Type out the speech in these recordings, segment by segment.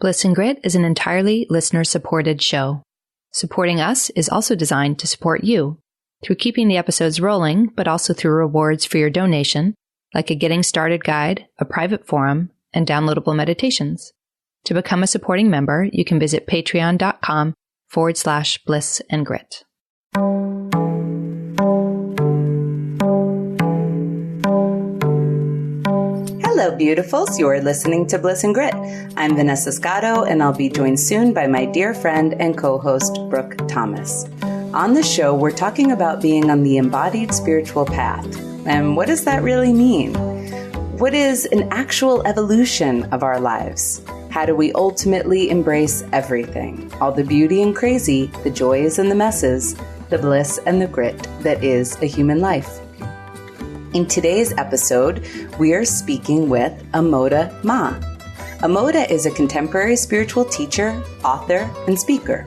Bliss and Grit is an entirely listener-supported show. Supporting us is also designed to support you through keeping the episodes rolling, but also through rewards for your donation, like a getting started guide, a private forum, and downloadable meditations. To become a supporting member, you can visit patreon.com/Bliss and Grit. Hello, beautifuls. You're listening to Bliss and Grit. I'm Vanessa Scotto, and I'll be joined soon by my dear friend and co-host, Brooke Thomas. On the show, we're talking about being on the embodied spiritual path. And what does that really mean? What is an actual evolution of our lives? How do we ultimately embrace everything? All the beauty and crazy, the joys and the messes, the bliss and the grit that is a human life. In today's episode, we are speaking with Amoda Maa. Amoda is a contemporary spiritual teacher, author, and speaker.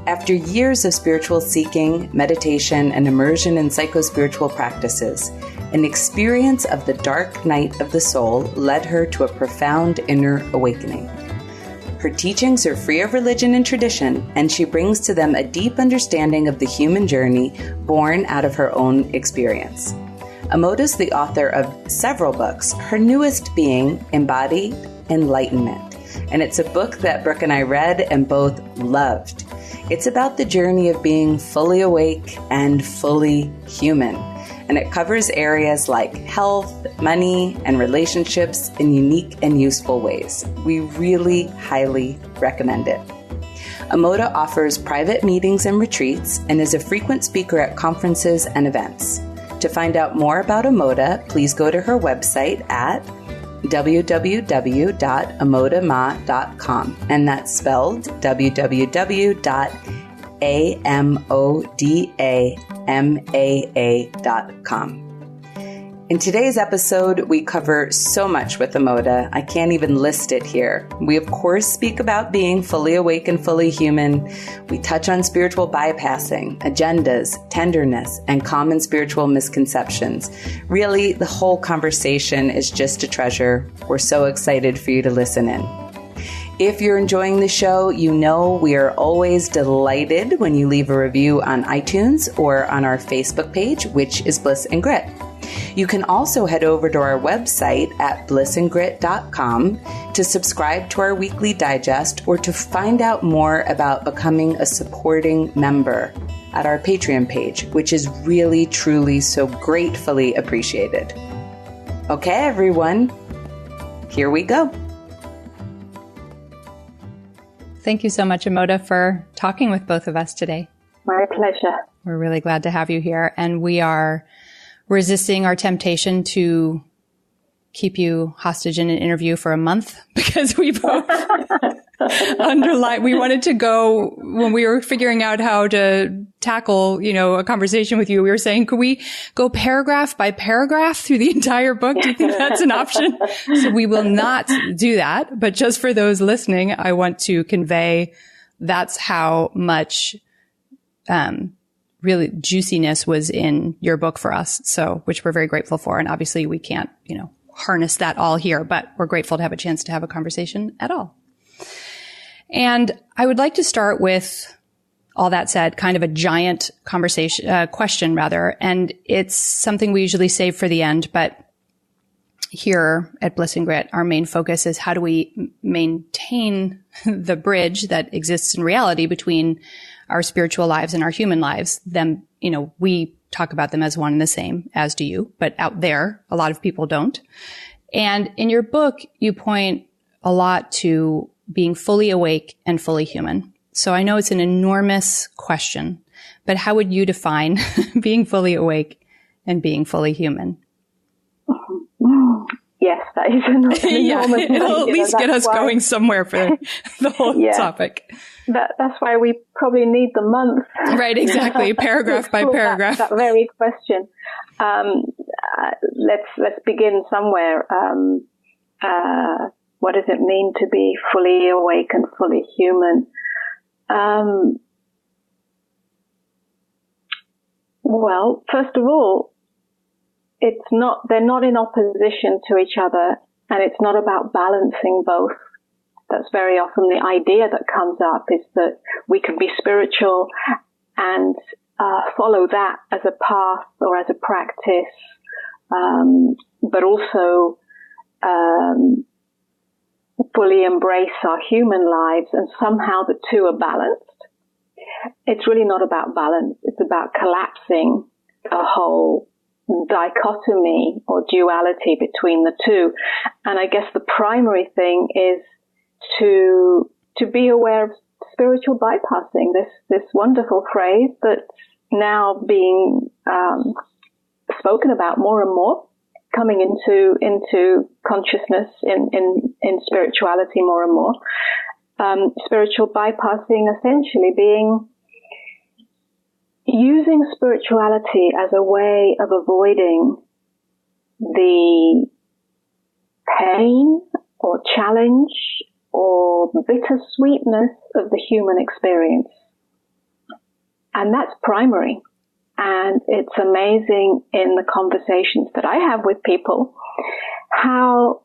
After years of spiritual seeking, meditation, and immersion in psychospiritual practices, an experience of the dark night of the soul led her to a profound inner awakening. Her teachings are free of religion and tradition, and she brings to them a deep understanding of the human journey born out of her own experience. Amoda's the author of several books, her newest being Embodied Enlightenment. And it's a book that Brooke and I read and both loved. It's about the journey of being fully awake and fully human. And it covers areas like health, money, and relationships in unique and useful ways. We really highly recommend it. Amoda offers private meetings and retreats and is a frequent speaker at conferences and events. To find out more about Amoda, please go to her website at www.amodamaa.com, and that's spelled www.amodamaa.com. In today's episode, we cover so much with Amoda, I can't even list it here. We, of course, speak about being fully awake and fully human. We touch on spiritual bypassing, agendas, tenderness, and common spiritual misconceptions. Really, the whole conversation is just a treasure. We're so excited for you to listen in. If you're enjoying the show, you know we are always delighted when you leave a review on iTunes or on our Facebook page, which is Bliss and Grit. You can also head over to our website at blissandgrit.com to subscribe to our weekly digest or to find out more about becoming a supporting member at our Patreon page, which is really, truly so gratefully appreciated. Okay, everyone, here we go. Thank you so much, Amoda, for talking with both of us today. My pleasure. We're really glad to have you here, and we are resisting our temptation to keep you hostage in an interview for a month because we both we wanted to go when we were figuring out how to tackle, a conversation with you. We were saying, could we go paragraph by paragraph through the entire book? Do you think that's an option? So we will not do that. But just for those listening, I want to convey that's how much, really juiciness was in your book for us. So, which we're very grateful for. And obviously we can't, harness that all here, but we're grateful to have a chance to have a conversation at all. And I would like to start with, all that said, kind of a giant question rather. And it's something we usually save for the end, but here at Bliss and Grit, our main focus is how do we maintain the bridge that exists in reality between our spiritual lives and our human lives. We talk about them as one and the same, as do you, but out there, a lot of people don't. And in your book, you point a lot to being fully awake and fully human. So I know it's an enormous question, but how would you define being fully awake and being fully human? Yes, that is an enormous it'll at least get us going somewhere for the whole topic. That's why we probably need the month. Right, exactly. Paragraph by paragraph. That very question. Let's begin somewhere. What does it mean to be fully awake and fully human? Well, first of all, they're not in opposition to each other, and it's not about balancing both. That's very often the idea that comes up, is that we can be spiritual and follow that as a path or as a practice, but also fully embrace our human lives, and somehow the two are balanced. It's really not about balance. It's about collapsing a whole dichotomy or duality between the two. And I guess the primary thing is to be aware of spiritual bypassing, this wonderful phrase that's now being spoken about more and more, coming into consciousness in spirituality more and more. Spiritual bypassing essentially being using spirituality as a way of avoiding the pain or challenge or bittersweetness of the human experience. And that's primary. And it's amazing in the conversations that I have with people how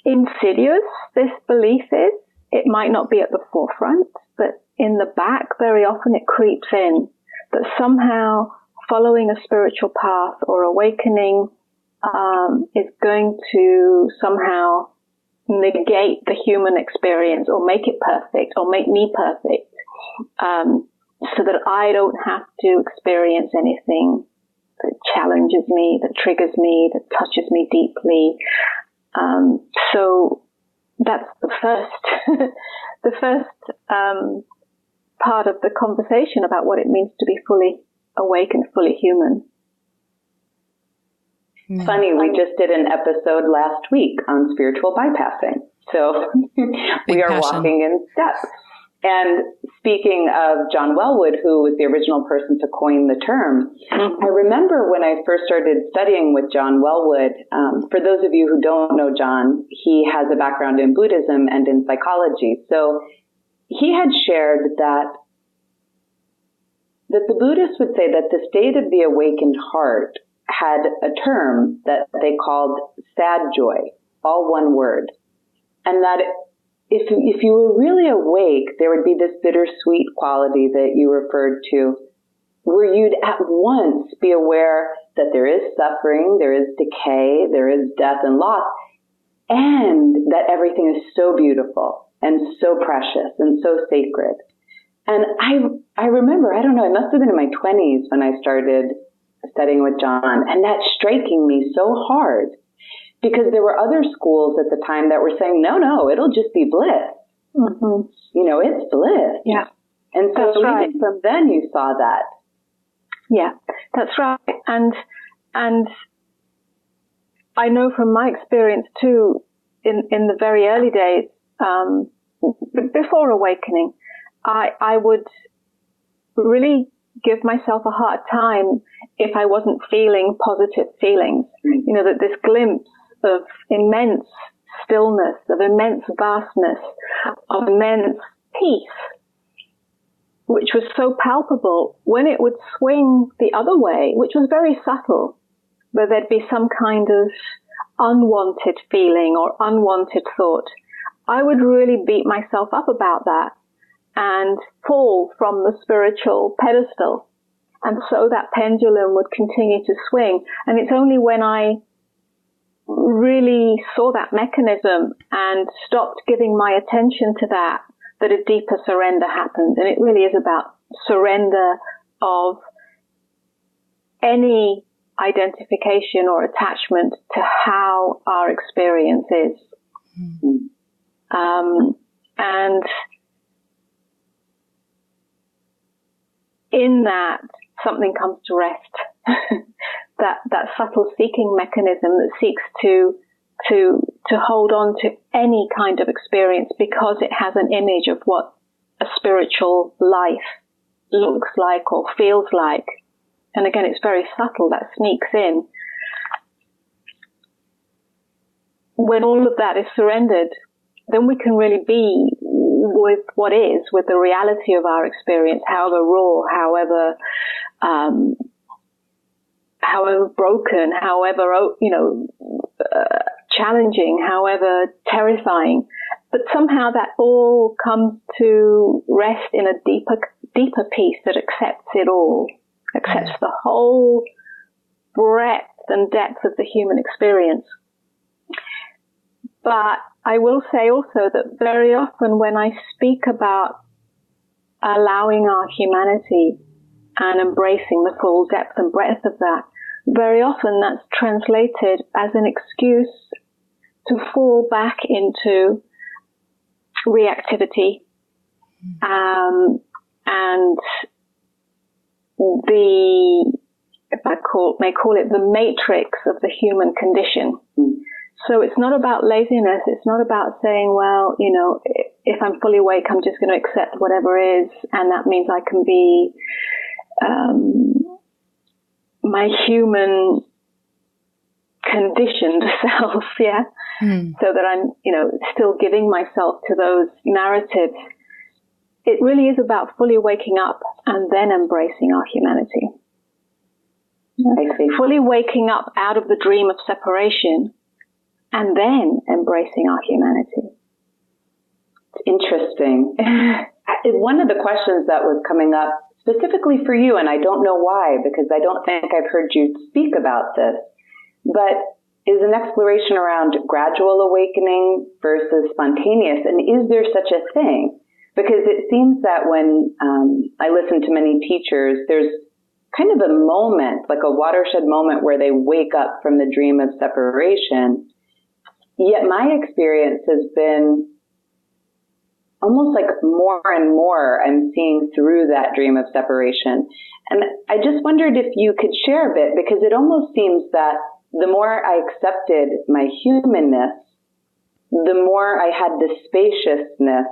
insidious this belief is. It might not be at the forefront, but in the back, very often it creeps in that somehow following a spiritual path or awakening is going to somehow negate the human experience or make it perfect or make me perfect, so that I don't have to experience anything that challenges me, that triggers me, that touches me deeply. So that's the first part of the conversation about what it means to be fully awake and fully human. Funny, we just did an episode last week on spiritual bypassing. So we are walking in steps. And speaking of John Wellwood, who was the original person to coin the term, I remember when I first started studying with John Wellwood, for those of you who don't know John, he has a background in Buddhism and in psychology. So he had shared that the Buddhists would say that the state of the awakened heart had a term that they called sad joy, all one word. And that if you were really awake, there would be this bittersweet quality that you referred to, where you'd at once be aware that there is suffering, there is decay, there is death and loss, and that everything is so beautiful and so precious and so sacred. And I remember, I don't know, I must have been in my 20s when I started studying with John, and that striking me so hard, because there were other schools at the time that were saying, no, it'll just be bliss. Mm-hmm. You know, it's bliss. Yeah. And so that's right. Even from then you saw that. Yeah, that's right. And I know from my experience too, in the very early days, before awakening, I would really give myself a hard time if I wasn't feeling positive feelings. You know, that this glimpse of immense stillness, of immense vastness, of immense peace, which was so palpable, when it would swing the other way, which was very subtle, where there'd be some kind of unwanted feeling or unwanted thought, I would really beat myself up about that and fall from the spiritual pedestal. And so that pendulum would continue to swing. And it's only when I really saw that mechanism and stopped giving my attention to that a deeper surrender happened. And it really is about surrender of any identification or attachment to how our experience is. Mm-hmm. And in that, something comes to rest. that subtle seeking mechanism that seeks to hold on to any kind of experience because it has an image of what a spiritual life looks like or feels like. And again, it's very subtle, that sneaks in. When all of that is surrendered, then we can really be with what is, with the reality of our experience, however raw, however broken, however, challenging, however terrifying. But somehow that all comes to rest in a deeper peace that accepts it all, accepts the whole breadth and depth of the human experience. But I will say also that very often when I speak about allowing our humanity and embracing the full depth and breadth of that, very often that's translated as an excuse to fall back into reactivity, and if I may call it the matrix of the human condition. So it's not about laziness. It's not about saying, well, you know, if I'm fully awake, I'm just going to accept whatever is, and that means I can be my human conditioned self, yeah? So that I'm, you know, still giving myself to those narratives. It really is about fully waking up and then embracing our humanity. Fully waking up out of the dream of separation and then embracing our humanity. It's interesting. One of the questions that was coming up specifically for you, and I don't know why, because I don't think I've heard you speak about this, but is an exploration around gradual awakening versus spontaneous, and is there such a thing? Because it seems that when I listen to many teachers, there's kind of a moment, like a watershed moment where they wake up from the dream of separation. Yet my experience has been almost like more and more I'm seeing through that dream of separation. And I just wondered if you could share a bit, because it almost seems that the more I accepted my humanness, the more I had the spaciousness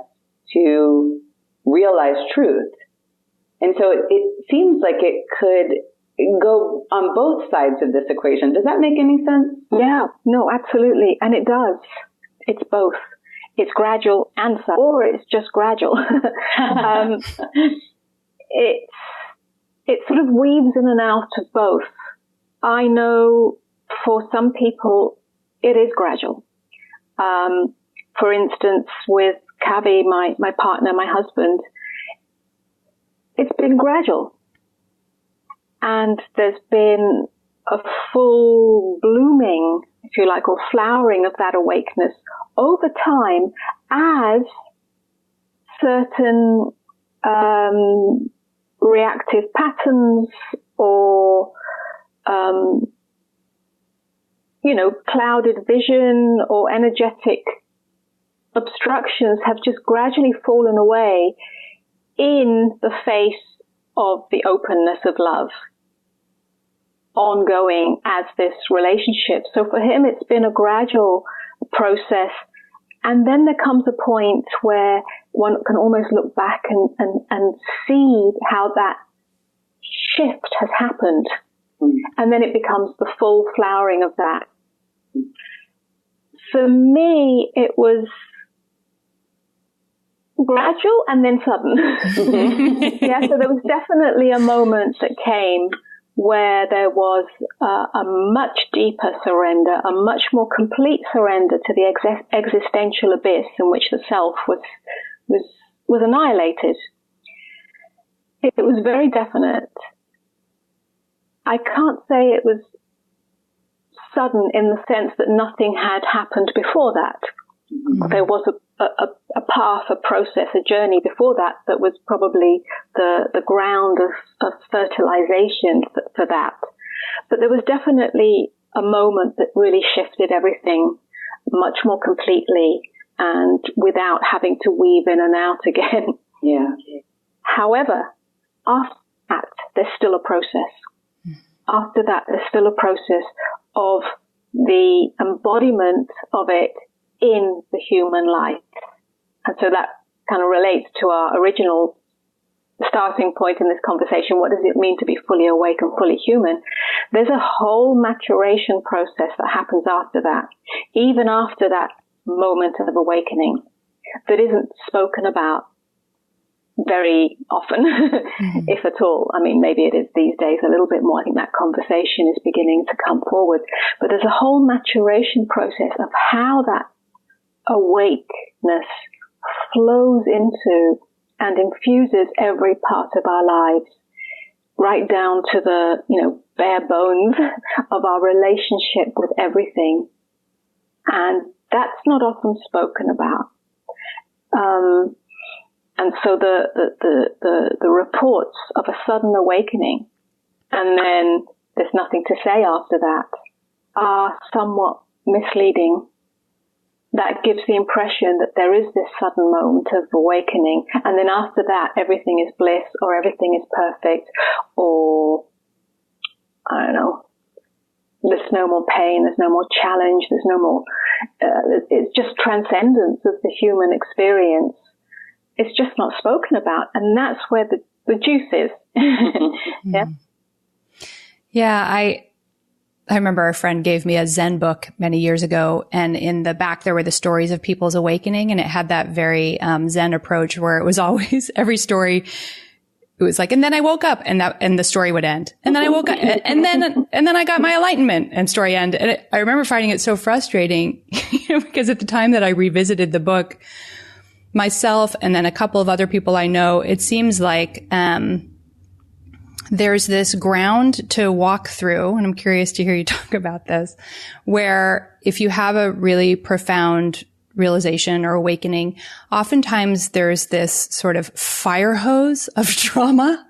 to realize truth. And so it seems like it could go on both sides of this equation. Does that make any sense? Yeah, no, absolutely. And it does. It's both. It's gradual and subtle, or it's just gradual. It sort of weaves in and out of both. I know for some people it is gradual. For instance, with Kavi, my partner, my husband, it's been gradual. And there's been a full blooming, if you like, or flowering of that awakeness over time as certain reactive patterns or clouded vision or energetic obstructions have just gradually fallen away in the face of the openness of love ongoing as this relationship. So for him, it's been a gradual process. And then there comes a point where one can almost look back and see how that shift has happened. And then it becomes the full flowering of that. For me, it was gradual and then sudden. Yeah, so there was definitely a moment that came where there was a much deeper surrender, a much more complete surrender to the existential abyss in which the self was annihilated. It was very definite. I can't say it was sudden in the sense that nothing had happened before that. Mm-hmm. There was a path, a process, a journey before that was probably the ground of fertilization for that. But there was definitely a moment that really shifted everything much more completely and without having to weave in and out again. Yeah. However, after that, there's still a process. After that, there's still a process of the embodiment of it in the human life. And so that kind of relates to our original starting point in this conversation. What does it mean to be fully awake and fully human? There's a whole maturation process that happens after that, even after that moment of awakening, that isn't spoken about very often, if at all. I mean, maybe it is these days a little bit more. I think that conversation is beginning to come forward. But there's a whole maturation process of how that awakeness flows into and infuses every part of our lives, right down to the, bare bones of our relationship with everything. And that's not often spoken about. And so the reports of a sudden awakening, and then there's nothing to say after that, are somewhat misleading. That gives the impression that there is this sudden moment of awakening, and then after that, everything is bliss, or everything is perfect, or, I don't know, there's no more pain, there's no more challenge, there's no more, it's just transcendence of the human experience. It's just not spoken about, and that's where the juice is. Yeah. Yeah, I remember a friend gave me a Zen book many years ago, and in the back there were the stories of people's awakening, and it had that very Zen approach where it was always every story. It was like, and then I woke up, and the story would end, and then I woke up, and then I got my enlightenment, and story end. And I remember finding it so frustrating, because at the time that I revisited the book, myself and then a couple of other people I know, it seems like there's this ground to walk through, and I'm curious to hear you talk about this, where if you have a really profound realization or awakening, oftentimes there's this sort of fire hose of trauma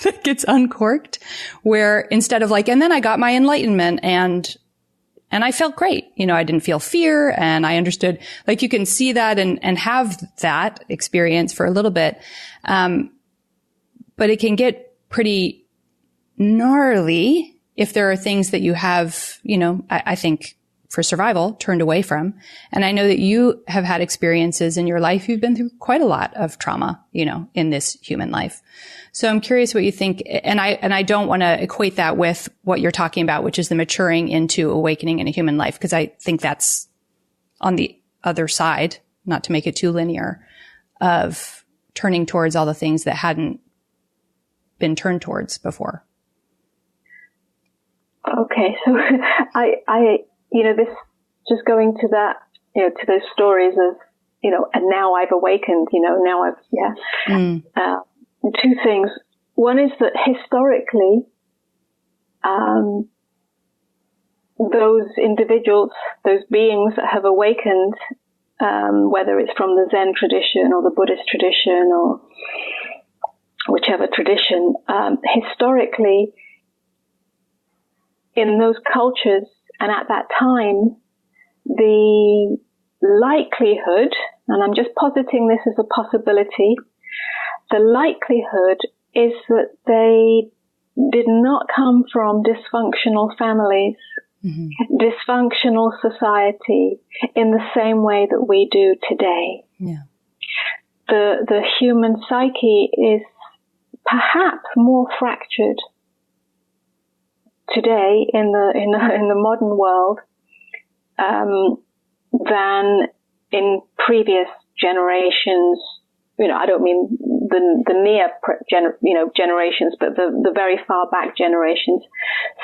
that gets uncorked, where instead of like, and then I got my enlightenment and I felt great. I didn't feel fear, and I understood, like, you can see that and have that experience for a little bit. But it can get pretty gnarly if there are things that you have, I think for survival, turned away from. And I know that you have had experiences in your life. You've been through quite a lot of trauma, in this human life. So I'm curious what you think. And I don't want to equate that with what you're talking about, which is the maturing into awakening in a human life, because I think that's on the other side, not to make it too linear, of turning towards all the things that hadn't been turned towards before. Okay. So this, just going to that, to those stories of, and now I've awakened, now I've, two things. One is that historically, those individuals, those beings that have awakened, whether it's from the Zen tradition or the Buddhist tradition or whichever tradition, historically, in those cultures and at that time, the likelihood, and I'm just positing this as a possibility, the likelihood is that they did not come from dysfunctional families, dysfunctional society in the same way that we do today. Yeah. The human psyche is perhaps more fractured today in the modern world than in previous generations. I don't mean the near generations, but the very far back generations.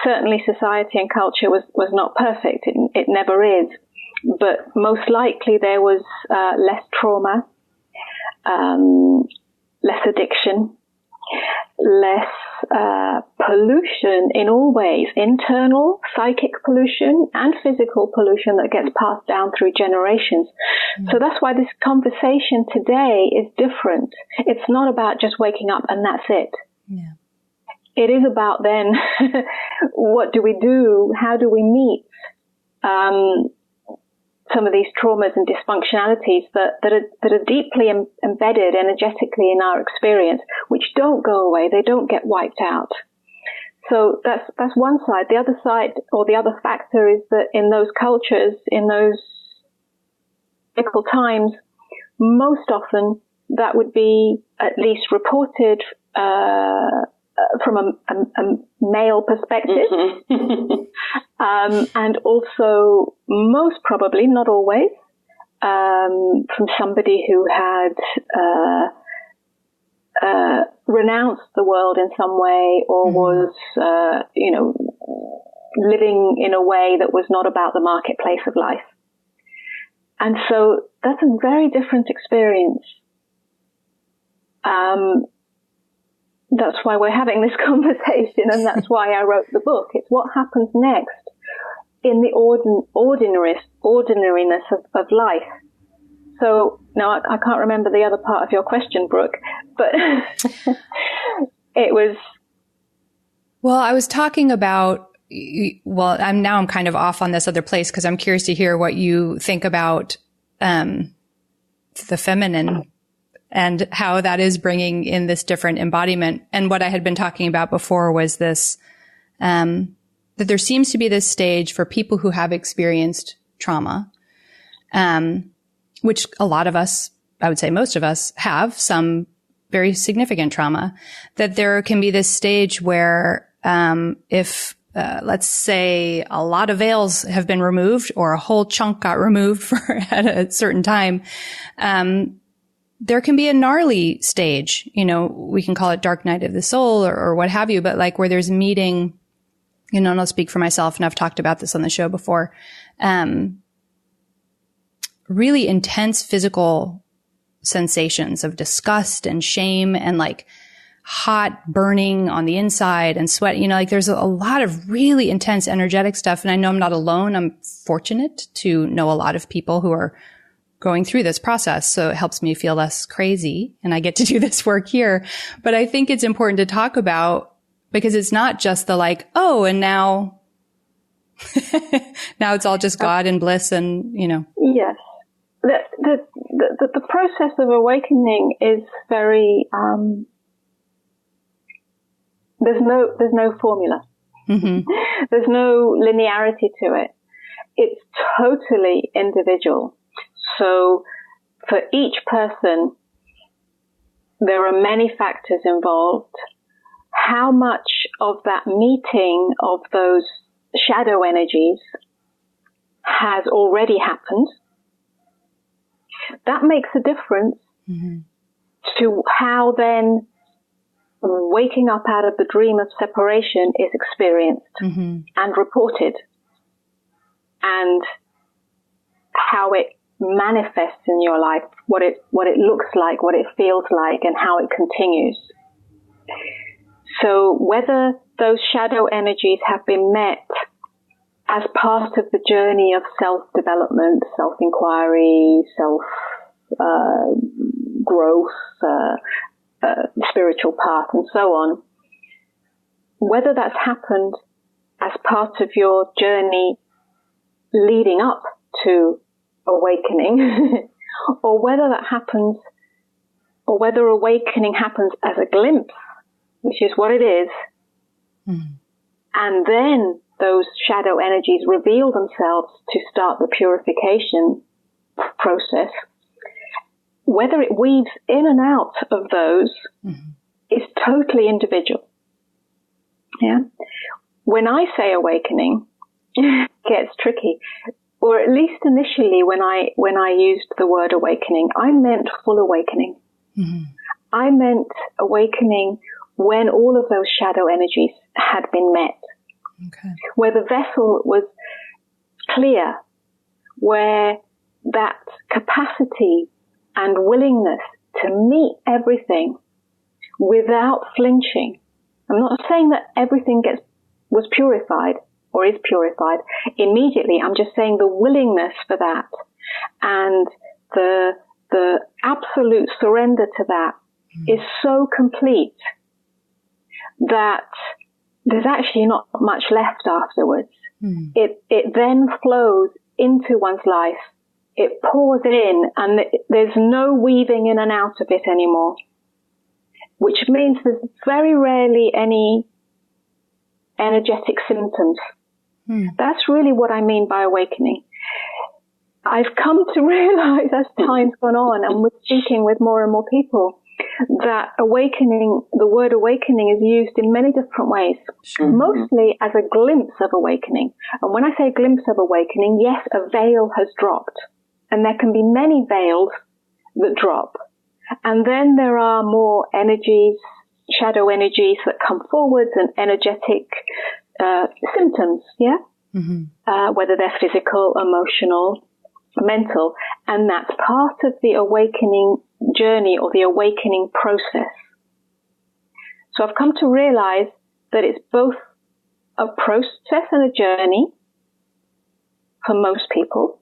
Certainly, society and culture was not perfect. It never is, but most likely there was less trauma, less addiction, less pollution in all ways, internal psychic pollution and physical pollution that gets passed down through generations. So that's why this conversation today is different. It's not about just waking up and that's it. Yeah. It is about then what do we do? How do we meet some of these traumas and dysfunctionalities that are deeply embedded energetically in our experience, which don't go away, they don't get wiped out. So that's one side. The other side, or the other factor, is that in those cultures, in those difficult times, most often that would be at least reported from a male perspective, and also most probably, not always, from somebody who had renounced the world in some way, or was, living in a way that was not about the marketplace of life. And so that's a very different experience. That's why we're having this conversation, and that's why I wrote the book. It's what happens next in the ordinariness of life. So now I can't remember the other part of your question, Brooke, but it was. Well, I was talking about, I'm kind of off on this other place because I'm curious to hear what you think about the feminine and how that is bringing in this different embodiment. And what I had been talking about before was this, that there seems to be this stage for people who have experienced trauma, which a lot of us, I would say most of us, have some very significant trauma, that there can be this stage where if let's say a lot of veils have been removed or a whole chunk got removed at a certain time, there can be a gnarly stage, we can call it dark night of the soul or what have you, but like where there's meeting, and I'll speak for myself, and I've talked about this on the show before, really intense physical sensations of disgust and shame and like hot burning on the inside and sweat, like there's a lot of really intense energetic stuff. And I know I'm not alone. I'm fortunate to know a lot of people who are going through this process. So it helps me feel less crazy and I get to do this work here. But I think it's important to talk about because it's not just the like, oh, and now, now it's all just God and bliss and, Yes. The process of awakening is very, there's no formula. Mm-hmm. There's no linearity to it. It's totally individual. So for each person, there are many factors involved. How much of that meeting of those shadow energies has already happened? That makes a difference mm-hmm. to how then waking up out of the dream of separation is experienced mm-hmm. and reported, and how it manifests in your life, what it looks like, what it feels like, and how it continues. So whether those shadow energies have been met as part of the journey of self-development, self-inquiry, self-growth, spiritual path, and so on, whether that's happened as part of your journey leading up to awakening, or whether that happens, or whether awakening happens as a glimpse, which is what it is, and then those shadow energies reveal themselves to start the purification process. Whether it weaves in and out of those mm-hmm. is totally individual. Yeah. When I say awakening, it gets tricky. Or at least initially when I used the word awakening, I meant full awakening. Mm-hmm. I meant awakening when all of those shadow energies had been met. Okay. Where the vessel was clear, where that capacity and willingness to meet everything without flinching. I'm not saying that everything was purified or is purified immediately. I'm just saying the willingness for that and the absolute surrender to that is so complete that there's actually not much left afterwards. It then flows into one's life. It pours in, and there's no weaving in and out of it anymore, which means there's very rarely any energetic symptoms. That's really what I mean by awakening. I've come to realize as time's gone on, and we're speaking with more and more people, that awakening, the word awakening is used in many different ways, mostly as a glimpse of awakening. And when I say a glimpse of awakening, yes, a veil has dropped. And there can be many veils that drop. And then there are more energies, shadow energies that come forwards and energetic symptoms, yeah? Mm-hmm. Whether they're physical, emotional, mental, and that's part of the awakening journey or the awakening process. So I've come to realize that it's both a process and a journey for most people.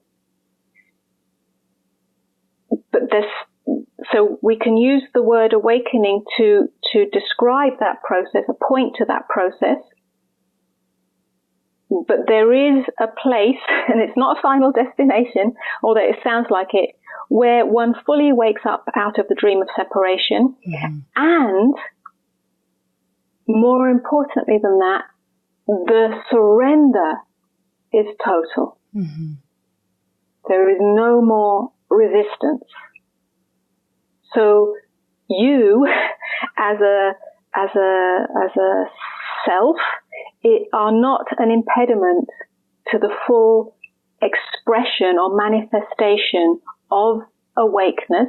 But so we can use the word awakening to describe that process, a point to that process. But there is a place, and it's not a final destination, although it sounds like it, where one fully wakes up out of the dream of separation. Mm-hmm. And more importantly than that, the surrender is total. Mm-hmm. There is no more resistance. So you, as a self, are not an impediment to the full expression or manifestation of awakeness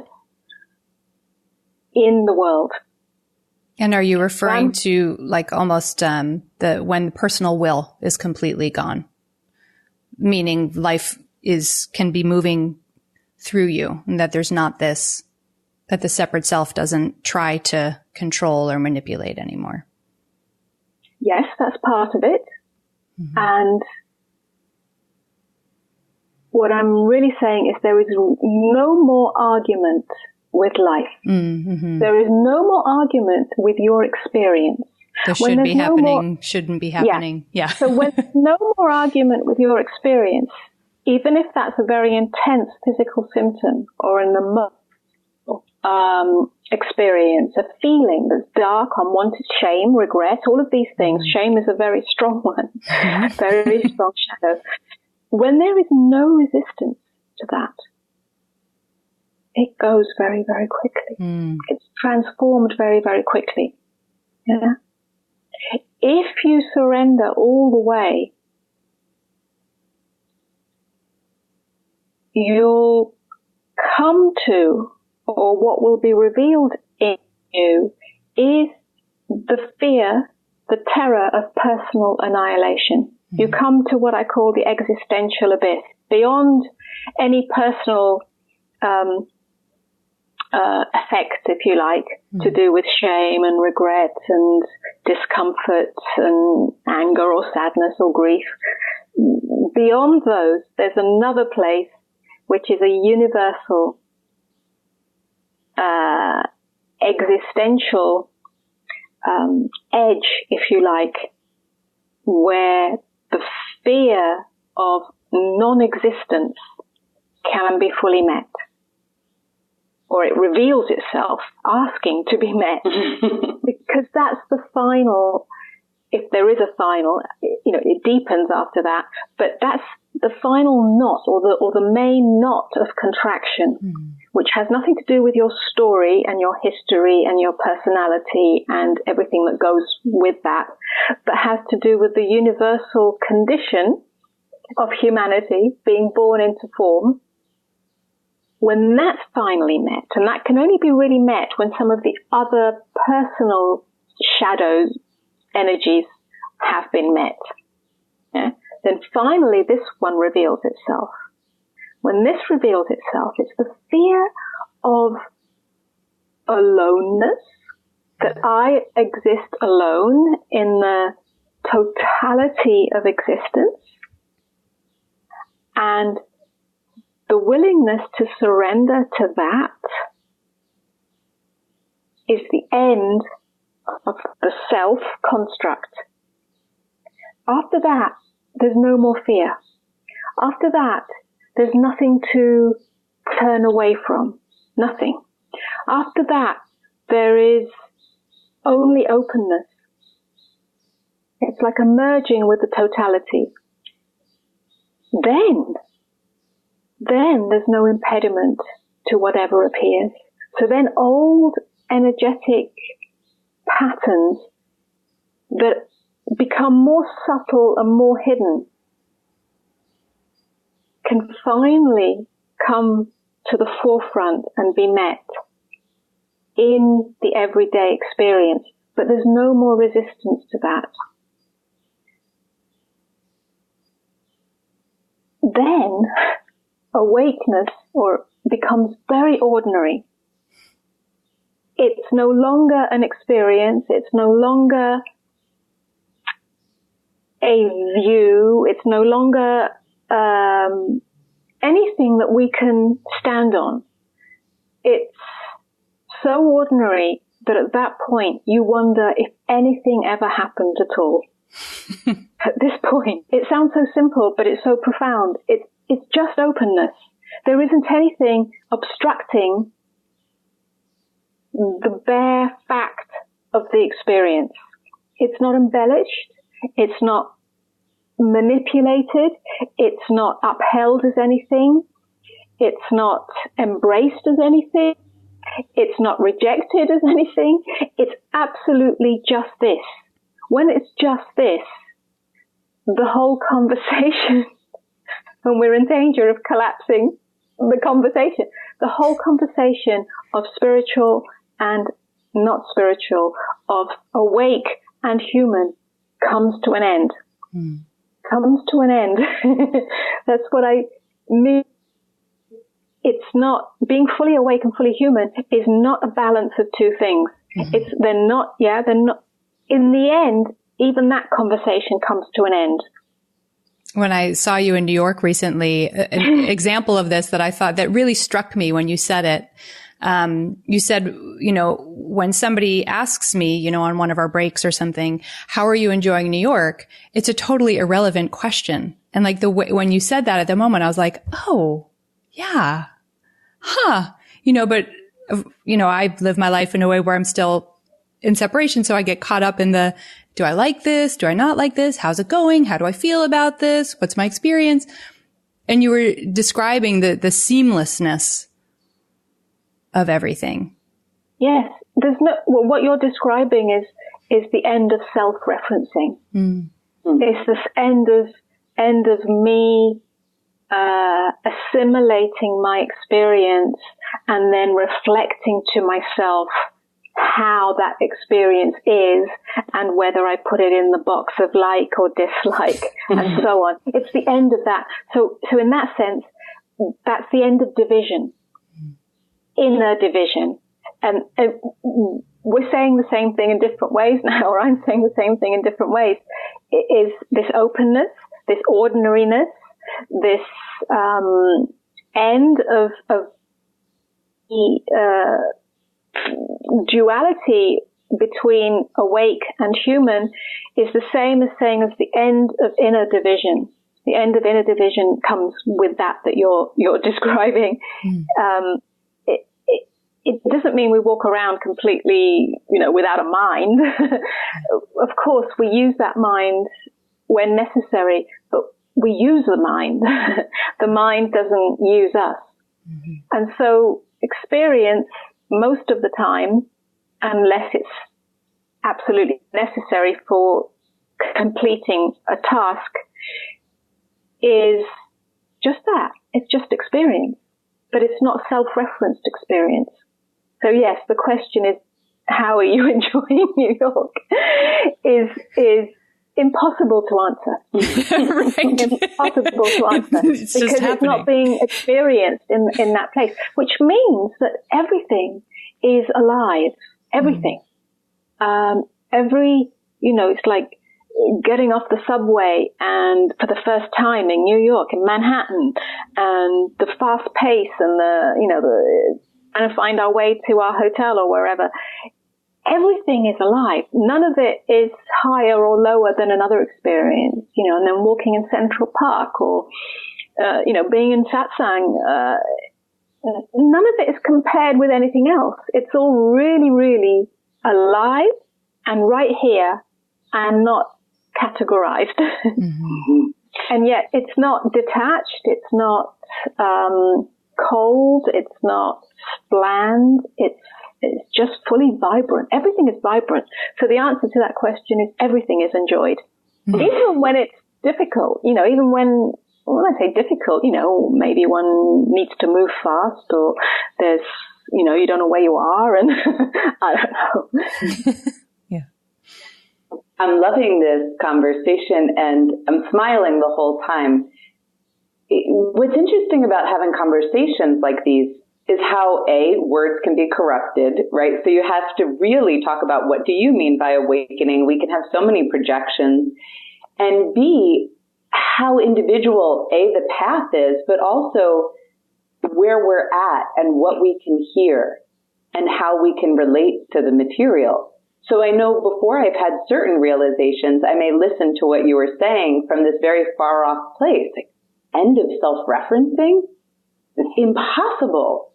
in the world. And are you referring to like almost when the personal will is completely gone, meaning life can be moving through you, and that there's not this, that the separate self doesn't try to control or manipulate anymore? Yes, that's part of it. Mm-hmm. And what I'm really saying is there is no more argument with life. Mm-hmm. There is no more argument with your experience. There should be happening, shouldn't be happening. Yeah. So when there's no more argument with your experience, even if that's a very intense physical symptom or an emotional experience, a feeling that's dark, unwanted, shame, regret, all of these things. Shame is a very strong one, very strong shadow. When there is no resistance to that, it goes very, very quickly. It's transformed very, very quickly. Yeah. If you surrender all the way, you'll come to, or what will be revealed in you, is the fear, the terror of personal annihilation. Mm-hmm. You come to what I call the existential abyss, beyond any personal effects, if you like, to do with shame and regret and discomfort and anger or sadness or grief. Beyond those, there's another place which is a universal existential edge, if you like, where the fear of non-existence can be fully met, or it reveals itself asking to be met, because that's the final. If there is a final, it deepens after that, but that's the final knot, or the main knot of contraction, which has nothing to do with your story and your history and your personality and everything that goes with that, but has to do with the universal condition of humanity being born into form. When that's finally met, and that can only be really met when some of the other personal shadows, energies have been met, then finally this one reveals itself. When this reveals itself, it's the fear of aloneness, that I exist alone in the totality of existence, and the willingness to surrender to that is the end of the self construct. After that, there's no more fear. After that, there's nothing to turn away from. Nothing. After that, there is only openness. It's like a merging with the totality. Then there's no impediment to whatever appears. So then old energetic patterns that become more subtle and more hidden can finally come to the forefront and be met in the everyday experience. But there's no more resistance to that. Then awakeness or becomes very ordinary. It's no longer an experience. It's no longer a view. It's no longer anything that we can stand on. It's so ordinary that at that point you wonder if anything ever happened at all. At this point, it sounds so simple, but it's so profound. It's just openness. There isn't anything obstructing the bare fact of the experience. It's not embellished. It's not manipulated. It's not upheld as anything. It's not embraced as anything. It's not rejected as anything. It's absolutely just this. When it's just this, the whole conversation, when we're in danger of collapsing the conversation, the whole conversation of spiritual and not spiritual, of awake and human, comes to an end. Comes to an end. That's what I mean. It's not, being fully awake and fully human is not a balance of two things. They're not, in the end, even that conversation comes to an end. When I saw you in New York recently, an example of this that I thought that really struck me when you said it, you said, when somebody asks me, on one of our breaks or something, how are you enjoying New York? It's a totally irrelevant question. And like when you said that at the moment, I was like, oh, yeah, but I live my life in a way where I'm still in separation. So I get caught up in do I like this? Do I not like this? How's it going? How do I feel about this? What's my experience? And you were describing the seamlessness of everything. Yes. What you're describing is the end of self-referencing. It's this end of me, assimilating my experience and then reflecting to myself how that experience is and whether I put it in the box of like or dislike and so on. It's the end of that. So in that sense, that's the end of division, inner division. And we're saying the same thing in different ways now, or I'm saying the same thing in different ways. It is this openness, this ordinariness, this end of the duality between awake and human is the same as saying as the end of inner division. The end of inner division comes with that you're describing. It doesn't mean we walk around completely, without a mind. Of course, we use that mind when necessary, but we use the mind. The mind doesn't use us. And so experience, most of the time, unless it's absolutely necessary for completing a task, is just that. It's just experience, but it's not self-referenced experience. So yes, the question is, how are you enjoying New York? Is impossible to answer. Right. Impossible to answer because it's not being experienced in that place, which means that everything is alive. Everything. It's like getting off the subway and for the first time in New York, in Manhattan, and the fast pace and the trying to find our way to our hotel or wherever. Everything is alive. None of it is higher or lower than another experience, and then walking in Central Park or, being in satsang. None of it is compared with anything else. It's all really, really alive and right here and not categorized. And yet it's not detached. It's not cold. It's not bland. It's just fully vibrant. Everything is vibrant. So the answer to that question is everything is enjoyed. Even when it's difficult, even when I say difficult, maybe one needs to move fast or there's, you don't know where you are and I don't know. Yeah. I'm loving this conversation and I'm smiling the whole time. what's interesting about having conversations like these is how, A, words can be corrupted, right? So you have to really talk about, what do you mean by awakening? We can have so many projections. And B, how individual, A, the path is, but also where we're at and what we can hear and how we can relate to the material. So I know before I've had certain realizations, I may listen to what you were saying from this very far off place. Like, end of self-referencing? Impossible.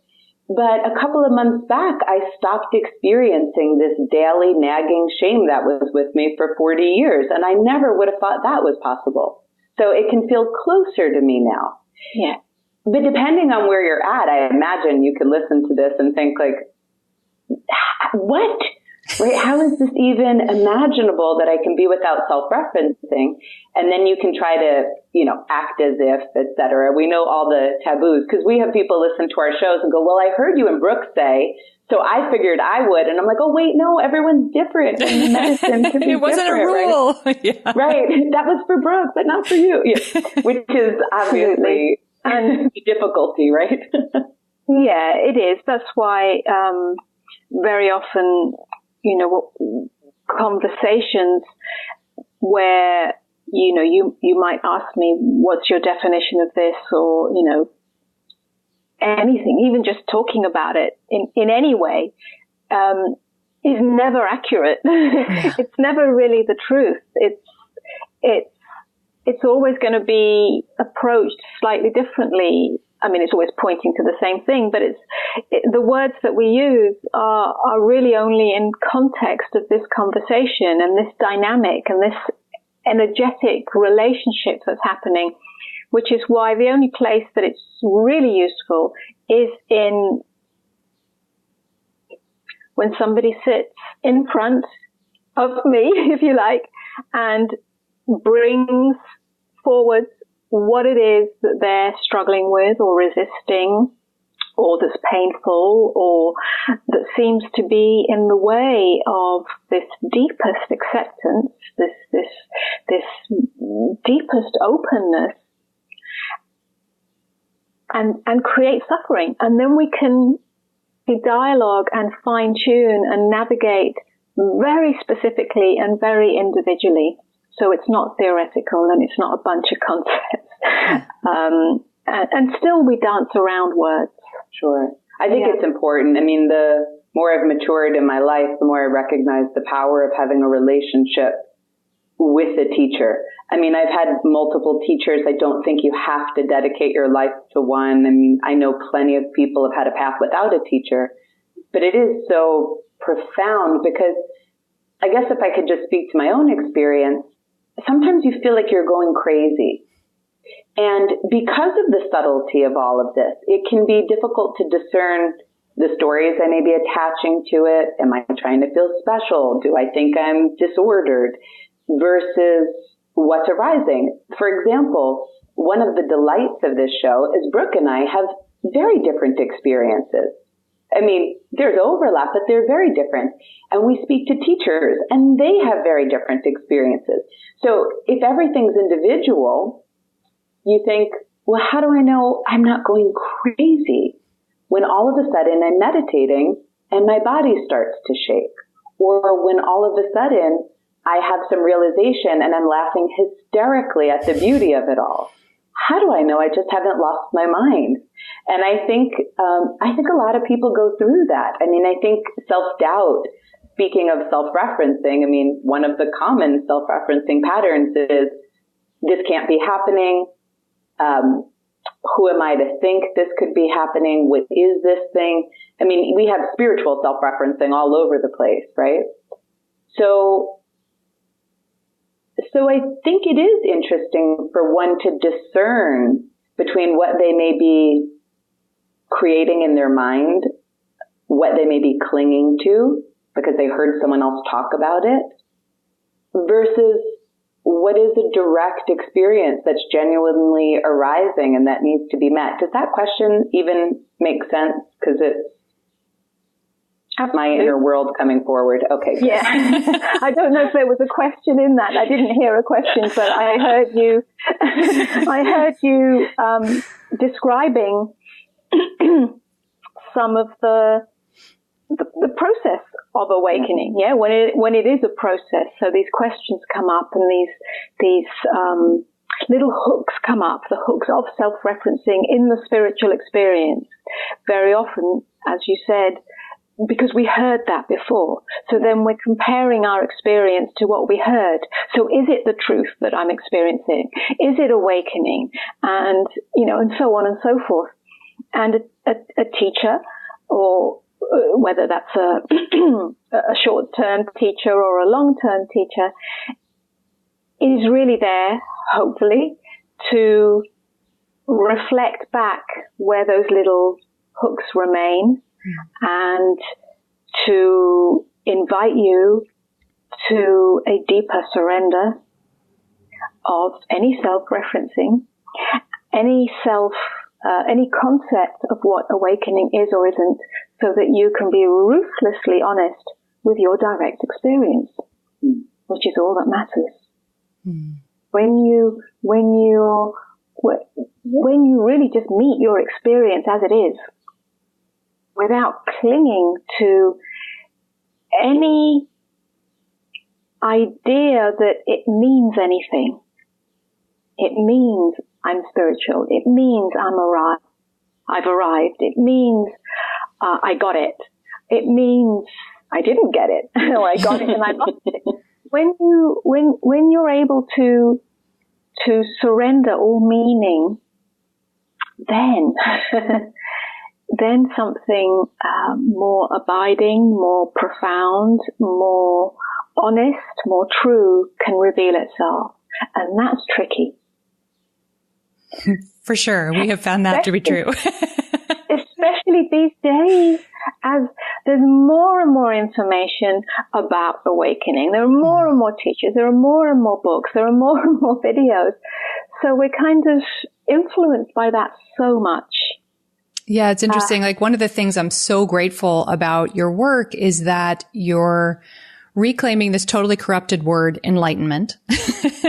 But a couple of months back, I stopped experiencing this daily nagging shame that was with me for 40 years. And I never would have thought that was possible. So it can feel closer to me now. Yeah. But depending on where you're at, I imagine you can listen to this and think like, what? Right? How is this even imaginable that I can be without self-referencing? And then you can try to, act as if, et cetera. We know all the taboos because we have people listen to our shows and go, well, I heard you and Brooke say, so I figured I would. And I'm like, oh, wait, no, everyone's different. And medicine can be it wasn't a rule. Right? Yeah. Right. That was for Brooke, but not for you. Yeah. Which is obviously and difficulty, right? Yeah, it is. That's why very often, conversations where, you might ask me, what's your definition of this? Or, anything, even just talking about it in any way, is never accurate. Yeah. It's never really the truth. It's always going to be approached slightly differently. I mean, it's always pointing to the same thing, but the words that we use are really only in context of this conversation and this dynamic and this energetic relationship that's happening, which is why the only place that it's really useful is in when somebody sits in front of me, if you like, and brings forward what it is that they're struggling with or resisting or that's painful or that seems to be in the way of this deepest acceptance, this deepest openness, and create suffering. And then we can dialogue and fine tune and navigate very specifically and very individually. So it's not theoretical and it's not a bunch of concepts. And still we dance around words. Sure. I think it's important. I mean, the more I've matured in my life, the more I recognize the power of having a relationship with a teacher. I mean, I've had multiple teachers. I don't think you have to dedicate your life to one. I mean, I know plenty of people have had a path without a teacher, but it is so profound because I guess if I could just speak to my own experience, sometimes you feel like you're going crazy. And because of the subtlety of all of this, it can be difficult to discern the stories I may be attaching to it. Am I trying to feel special? Do I think I'm disordered? Versus what's arising. For example, one of the delights of this show is Brooke and I have very different experiences. I mean, there's overlap, but they're very different. And we speak to teachers, and they have very different experiences. So if everything's individual, you think, well, how do I know I'm not going crazy when all of a sudden I'm meditating and my body starts to shake? Or when all of a sudden I have some realization and I'm laughing hysterically at the beauty of it all? How do I know I just haven't lost my mind? And I think a lot of people go through that. I mean, I think self-doubt, speaking of self-referencing, I mean, one of the common self-referencing patterns is this can't be happening. Who am I to think this could be happening? What is this thing? I mean, we have spiritual self-referencing all over the place, right? So I think it is interesting for one to discern between what they may be creating in their mind, what they may be clinging to because they heard someone else talk about it, versus what is a direct experience that's genuinely arising and that needs to be met. Does that question even make sense? Because it's my inner world coming forward. Okay. Good. Yeah. I don't know if there was a question in that. I didn't hear a question, but I heard you describing some of the process of awakening. Yeah. When it is a process. So these questions come up and these little hooks come up, the hooks of self-referencing in the spiritual experience. Very often, as you said, because we heard that before. So then we're comparing our experience to what we heard. So is it the truth that I'm experiencing? Is it awakening? And, and so on and so forth. And a teacher, or whether that's a short-term teacher or a long-term teacher, is really there, hopefully, to reflect back where those little hooks remain and to invite you to a deeper surrender of any self-referencing, any concept of what awakening is or isn't, so that you can be ruthlessly honest with your direct experience, which is all that matters. When you really just meet your experience as it is, without clinging to any idea that it means anything. It means I'm spiritual. It means I've arrived. It means I got it. It means I didn't get it. Or I got it and I lost it. When you're able to surrender all meaning, then something more abiding, more profound, more honest, more true can reveal itself. And that's tricky. For sure. We have found that to be true. Especially these days, as there's more and more information about awakening. There are more and more teachers. There are more and more books. There are more and more videos. So we're kind of influenced by that so much. Yeah, it's interesting. Like one of the things I'm so grateful about your work is that you're reclaiming this totally corrupted word, enlightenment,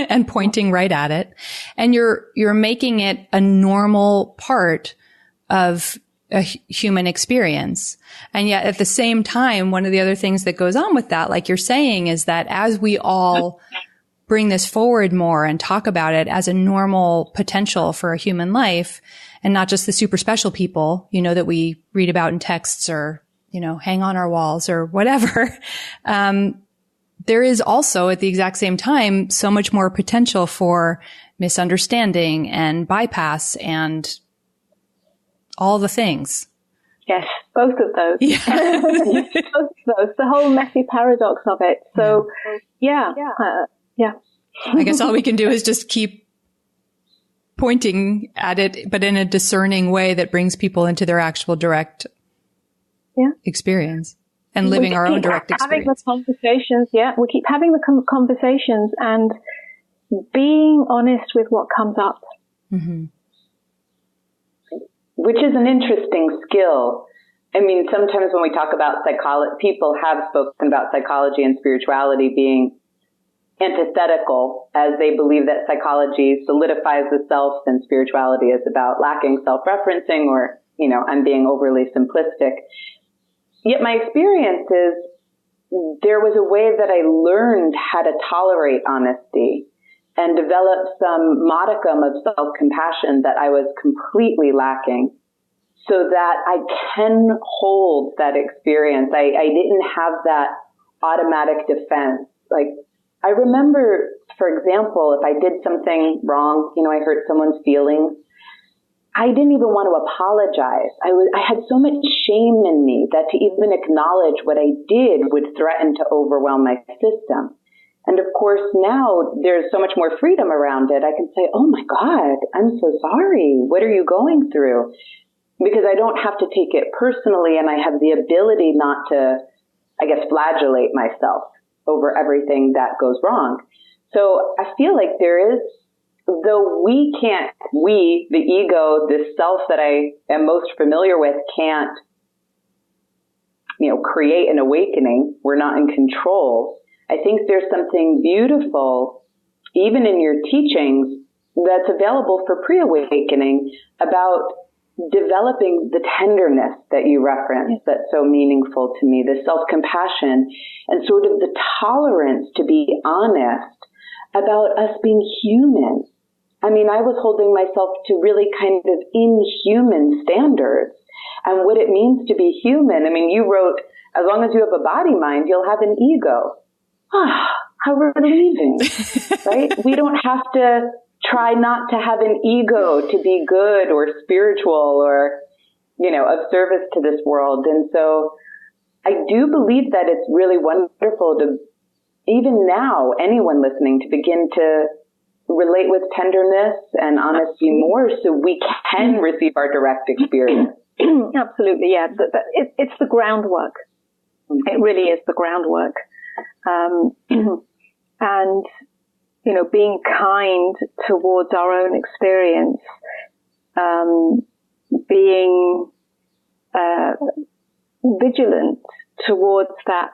and pointing right at it. And you're making it a normal part of a human experience. And yet at the same time, one of the other things that goes on with that, like you're saying, is that as we all bring this forward more and talk about it as a normal potential for a human life, and not just the super special people, that we read about in texts or, hang on our walls or whatever. There is also at the exact same time so much more potential for misunderstanding and bypass and all the things. Yes, both of those. Yeah. Both of those. The whole messy paradox of it. So, yeah. I guess all we can do is just keep pointing at it, but in a discerning way that brings people into their actual direct experience and living our own direct experience. Having the conversations, we keep having the conversations and being honest with what comes up. Mm-hmm. Which is an interesting skill. I mean, sometimes when we talk about psychology, people have spoken about psychology and spirituality being antithetical, as they believe that psychology solidifies the self and spirituality is about lacking self-referencing, or, I'm being overly simplistic. Yet my experience is there was a way that I learned how to tolerate honesty and develop some modicum of self-compassion that I was completely lacking, so that I can hold that experience. I didn't have that automatic defense. Like, I remember, for example, if I did something wrong, I hurt someone's feelings, I didn't even want to apologize. I had so much shame in me that to even acknowledge what I did would threaten to overwhelm my system. And of course, now there's so much more freedom around it. I can say, oh my God, I'm so sorry. What are you going through? Because I don't have to take it personally, and I have the ability not to, flagellate myself over everything that goes wrong. So I feel like there is, though the ego, this self that I am most familiar with, can't, create an awakening. We're not in control. I think there's something beautiful, even in your teachings, that's available for pre-awakening about developing the tenderness that you referenced that's so meaningful to me, the self-compassion and sort of the tolerance to be honest about us being human. I mean, I was holding myself to really kind of inhuman standards and what it means to be human. I mean, you wrote, as long as you have a body mind, you'll have an ego. Ah, how relieving, right? We don't have to try not to have an ego to be good or spiritual or, of service to this world. And so I do believe that it's really wonderful to, even now, anyone listening, to begin to relate with tenderness and honesty more so we can receive our direct experience. Absolutely, yeah. It's the groundwork. It really is the groundwork. And, being kind towards our own experience, being vigilant towards that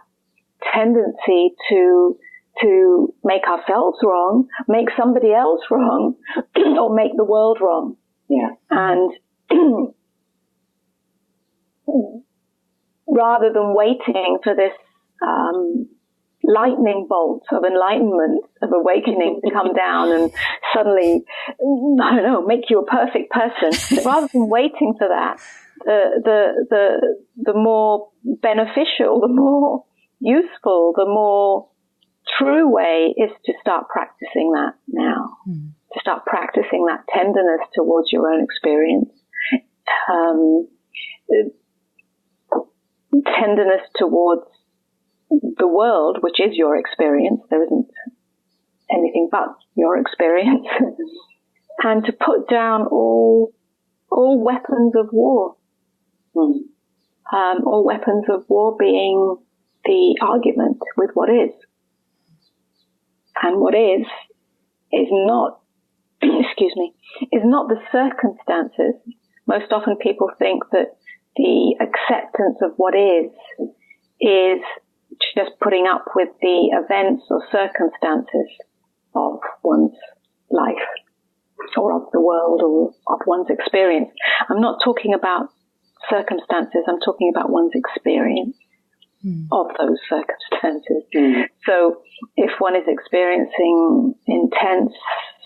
tendency to make ourselves wrong, make somebody else wrong, or make the world wrong. Yeah. And rather than waiting for this lightning bolt of enlightenment, of awakening to come down and suddenly, make you a perfect person, rather than waiting for that, the more beneficial, the more useful, the more true way is to start practicing that now. To start practicing that tenderness towards your own experience. Tenderness towards the world, which is your experience. There isn't anything but your experience. And to put down all weapons of war. All weapons of war being the argument with what is. And what is not, is not the circumstances. Most often people think that the acceptance of what is just putting up with the events or circumstances of one's life or of the world or of one's experience. I'm not talking about circumstances. I'm talking about one's experience of those circumstances. So if one is experiencing intense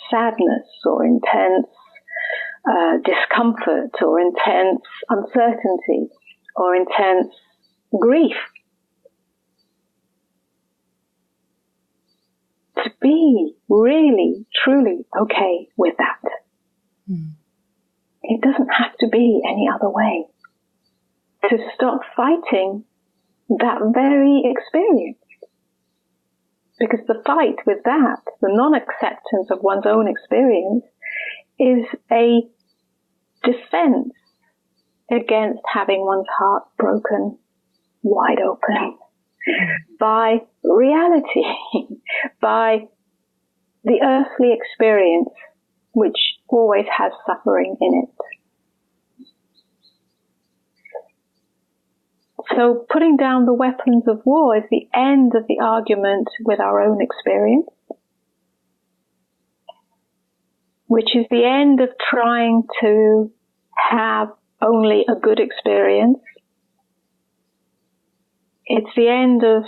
sadness or intense discomfort or intense uncertainty or intense grief, to be really, truly okay with that. It doesn't have to be any other way. To stop fighting that very experience. Because the fight with that, the non-acceptance of one's own experience, is a defense against having one's heart broken wide open by reality, by the earthly experience, which always has suffering in it. So putting down the weapons of war is the end of the argument with our own experience, which is the end of trying to have only a good experience. It's the end of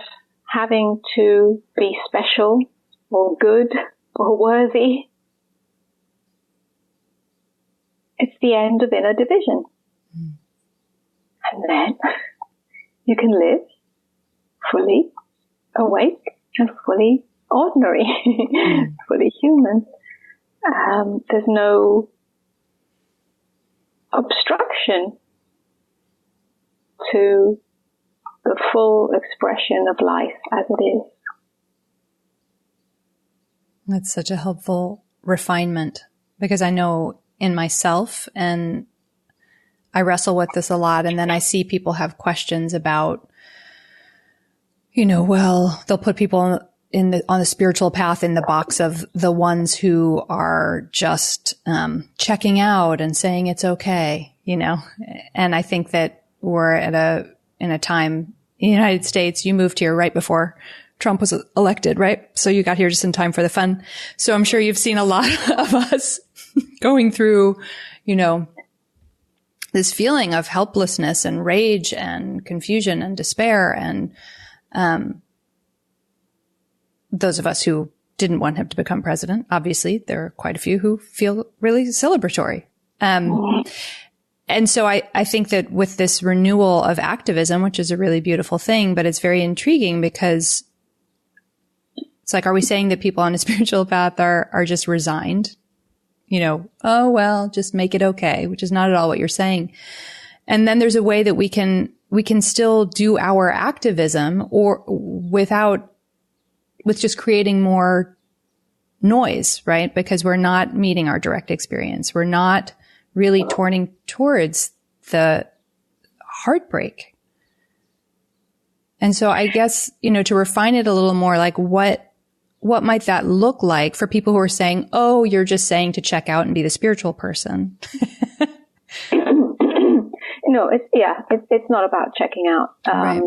having to be special or good or worthy. It's the end of inner division. And then you can live fully awake and fully ordinary, fully human. There's no obstruction to the full expression of life as it is. That's such a helpful refinement, because I know in myself, and I wrestle with this a lot, and then I see people have questions about, well, they'll put people on the spiritual path in the box of the ones who are just checking out and saying it's okay, and I think that we're in a time the United States. You moved here right before Trump was elected, right? So you got here just in time for the fun. So I'm sure you've seen a lot of us going through, this feeling of helplessness and rage and confusion and despair. And those of us who didn't want him to become president, obviously, there are quite a few who feel really celebratory. And so I think that with this renewal of activism, which is a really beautiful thing, but it's very intriguing because it's like, are we saying that people on a spiritual path are just resigned? Oh, well, just make it okay, which is not at all what you're saying. And then there's a way that we can still do our activism with just creating more noise, right? Because we're not meeting our direct experience. We're not really turning towards the heartbreak. And so I guess, to refine it a little more, like what might that look like for people who are saying, oh, you're just saying to check out and be the spiritual person? No, it's not about checking out. Right.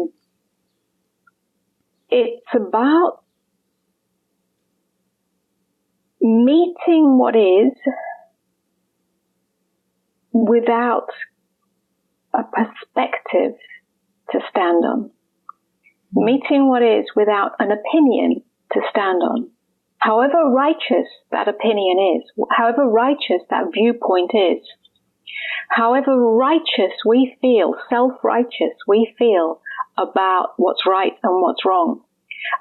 It's about meeting what is without a perspective to stand on. Meeting what is without an opinion to stand on. However righteous that opinion is, however righteous that viewpoint is, however righteous we feel, self-righteous we feel about what's right and what's wrong,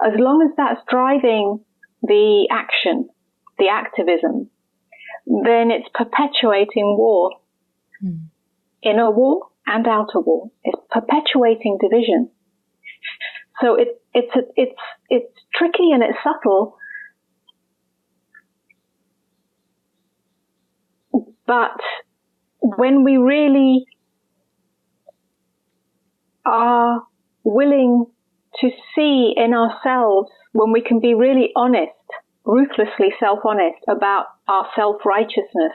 as long as that's driving the action, the activism, then it's perpetuating war. Inner war and outer war. It's perpetuating division. So it's tricky and it's subtle, but when we really are willing to see in ourselves, when we can be really honest, ruthlessly self-honest about our self-righteousness,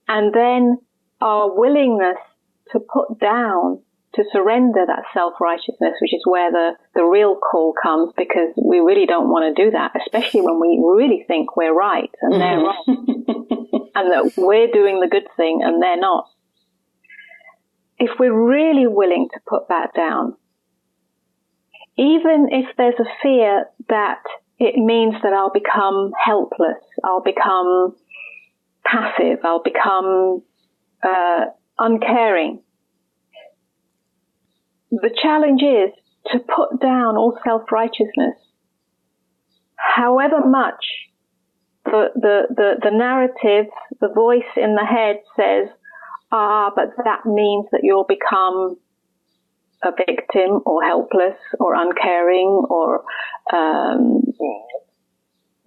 and then our willingness to put down, to surrender that self-righteousness, which is where the real call comes, because we really don't want to do that, especially when we really think we're right and they're wrong, and that we're doing the good thing and they're not. If we're really willing to put that down, even if there's a fear that it means that I'll become helpless, I'll become passive, I'll become uncaring. The challenge is to put down all self-righteousness. However much the narrative, the voice in the head says, but that means that you'll become a victim or helpless or uncaring or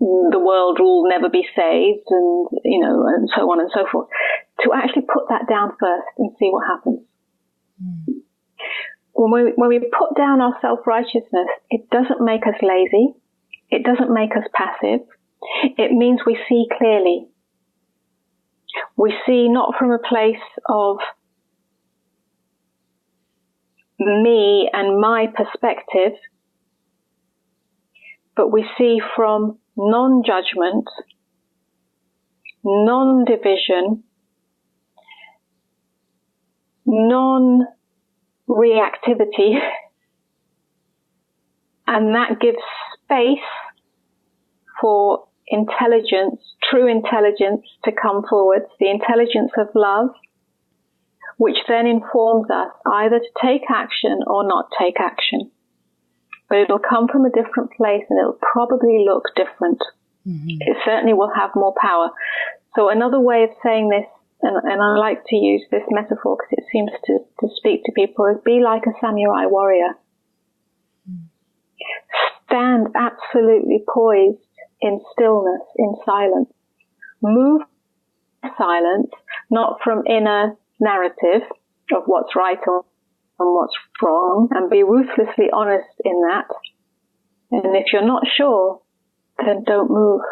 the world will never be saved, and and so on and so forth. To actually put that down first and see what happens. When we put down our self-righteousness, it doesn't make us lazy. It doesn't make us passive. It means we see clearly. We see not from a place of me and my perspective, but we see from non-judgment, non-division, non-reactivity, and that gives space for intelligence, true intelligence to come forward, the intelligence of love, which then informs us either to take action or not take action. But it'll come from a different place and it'll probably look different. It certainly will have more power. So another way of saying this, and I like to use this metaphor because it seems to speak to people, is be like a samurai warrior. Stand absolutely poised in stillness, in silence. Move silence, not from inner narrative of what's right and what's wrong, and be ruthlessly honest in that. And if you're not sure, then don't move.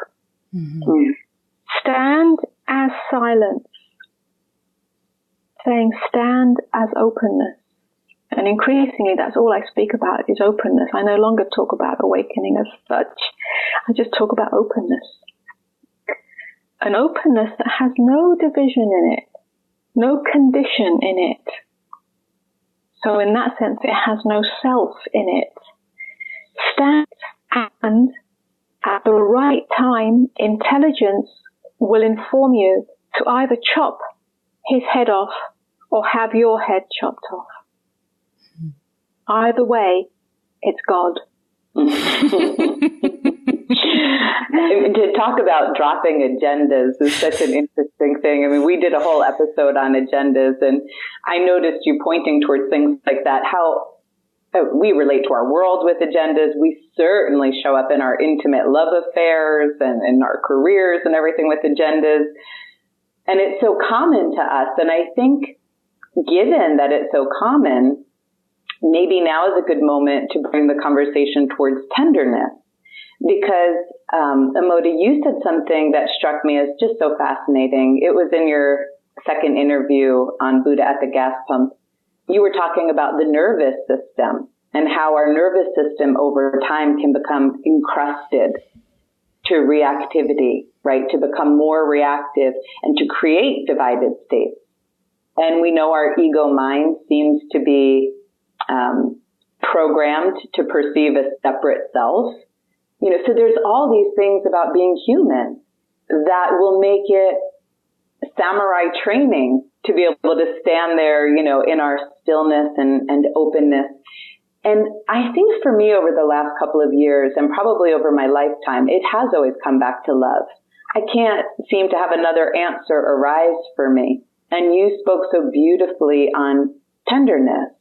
Stand as silence, saying stand as openness. And increasingly, that's all I speak about is openness. I no longer talk about awakening as such. I just talk about openness. An openness that has no division in it, no condition in it. So in that sense, it has no self in it. Stand and at the right time, intelligence will inform you to either chop his head off or have your head chopped off. Either way, it's God. To talk about dropping agendas is such an interesting thing. I mean, we did a whole episode on agendas, and I noticed you pointing towards things like that, how we relate to our world with agendas. We certainly show up in our intimate love affairs and in our careers and everything with agendas. And it's so common to us. And I think given that it's so common, maybe now is a good moment to bring the conversation towards tenderness. Because, Amoda, you said something that struck me as just so fascinating. It was in your second interview on Buddha at the Gas Pump. You were talking about the nervous system and how our nervous system over time can become encrusted to reactivity, right? To become more reactive and to create divided states. And we know our ego mind seems to be programmed to perceive a separate self. You know, so there's all these things about being human that will make it samurai training to be able to stand there, you know, in our stillness and openness. And I think for me over the last couple of years and probably over my lifetime, it has always come back to love. I can't seem to have another answer arise for me. And you spoke so beautifully on tenderness.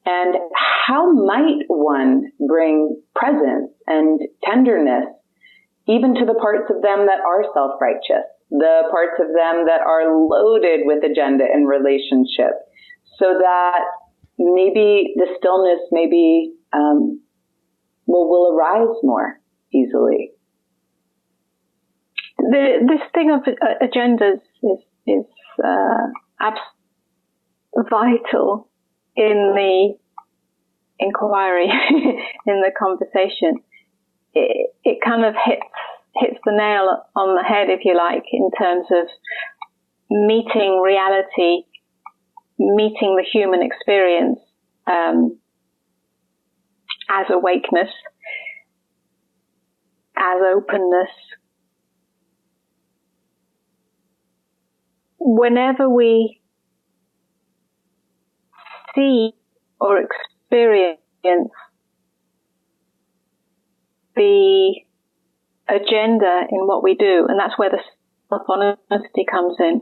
And how might one bring presence and tenderness even to the parts of them that are self-righteous, the parts of them that are loaded with agenda and relationship, so that maybe the stillness maybe will arise more easily? This thing of agendas is vital in the inquiry, in the conversation. It kind of hits the nail on the head, if you like, in terms of meeting reality, meeting the human experience as awakeness, as openness. Whenever we see or experience the agenda in what we do, and that's where the self-honesty comes in.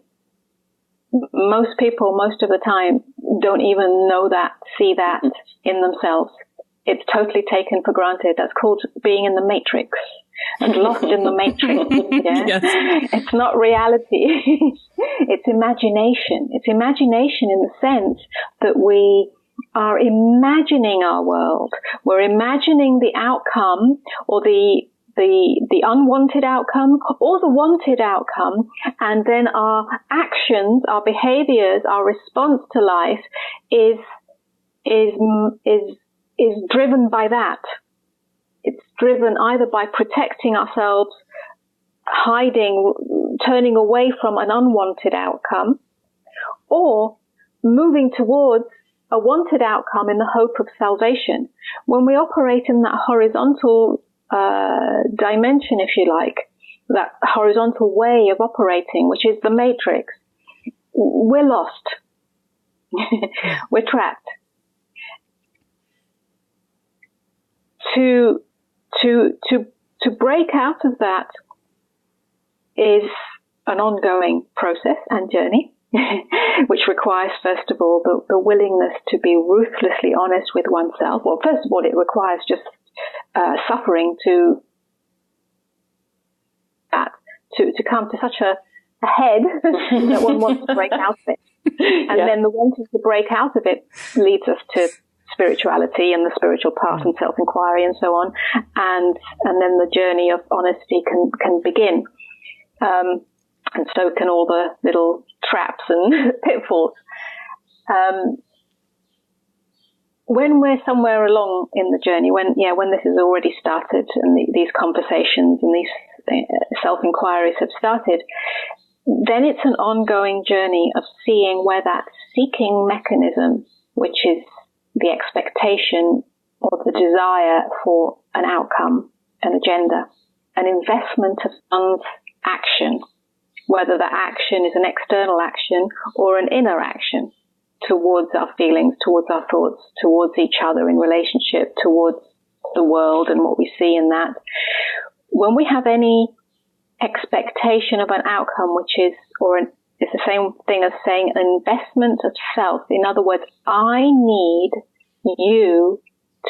Most people, most of the time, don't even know that, see that in themselves. It's totally taken for granted. That's called being in the matrix and lost in the matrix. Yeah? Yes. It's not reality. It's imagination. It's imagination in the sense that we are imagining our world. We're imagining the outcome or the unwanted outcome or the wanted outcome, and then our actions, our behaviors, our response to life is driven by that. It's driven either by protecting ourselves, hiding, turning away from an unwanted outcome, or moving towards a wanted outcome in the hope of salvation. When we operate in that horizontal dimension, if you like, that horizontal way of operating, which is the matrix, we're lost. We're trapped. To break out of that is an ongoing process and journey, which requires, first of all, the willingness to be ruthlessly honest with oneself. Well, first of all, it requires just suffering to come to such a head that one wants to break out of it. And then the wanting to break out of it leads us to spirituality and the spiritual path and self-inquiry and so on. And then the journey of honesty can begin. And so can all the little traps and pitfalls. when we're somewhere along in the journey, when this has already started and these conversations and these self-inquiries have started, then it's an ongoing journey of seeing where that seeking mechanism, which is the expectation or the desire for an outcome, an agenda, an investment of one's action, whether that action is an external action or an inner action towards our feelings, towards our thoughts, towards each other in relationship, towards the world and what we see in that. When we have any expectation of an outcome, which is, it's the same thing as saying an investment of self. In other words, I need you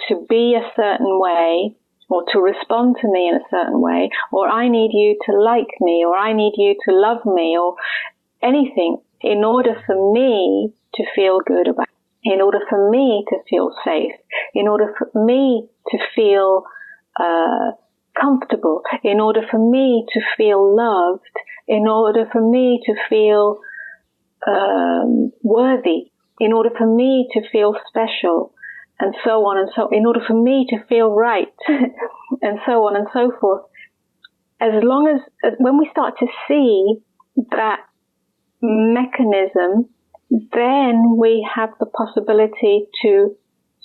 to be a certain way or to respond to me in a certain way, or I need you to like me, or I need you to love me, or anything in order for me to feel good about it, in order for me to feel safe, in order for me to feel comfortable, in order for me to feel loved, in order for me to feel worthy, in order for me to feel special, and so on and so, in order for me to feel right, and so on and so forth. As long as when we start to see that mechanism, then we have the possibility to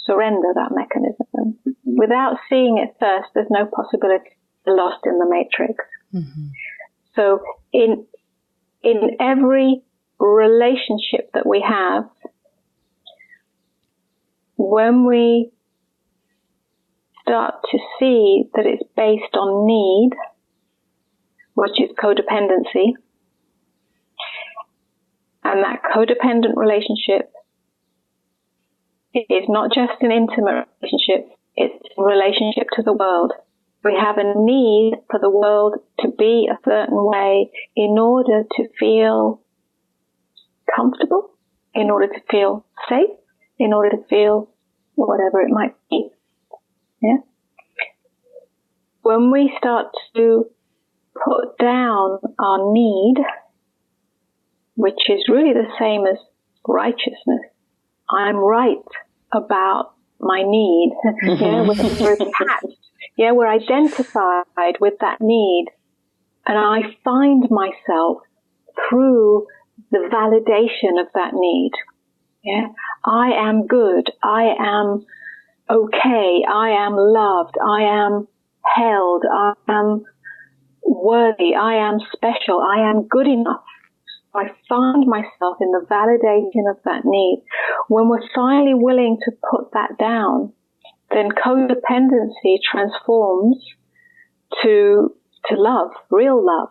surrender that mechanism. Without seeing it first, there's no possibility of lost in the matrix. Mm-hmm. So in every relationship that we have, when we start to see that it's based on need, which is codependency, and that codependent relationship is not just an intimate relationship, it's a relationship to the world. We have a need for the world to be a certain way in order to feel comfortable, in order to feel safe, in order to feel whatever it might be. Yeah. When we start to put down our need, which is really the same as righteousness, I'm right about my need. Yeah, we're attached. Yeah, we're identified with that need, and I find myself through the validation of that need. Yeah, I am good. I am okay. I am loved. I am held. I am worthy. I am special. I am good enough. I find myself in the validation of that need. When we're finally willing to put that down, then codependency transforms to love, real love.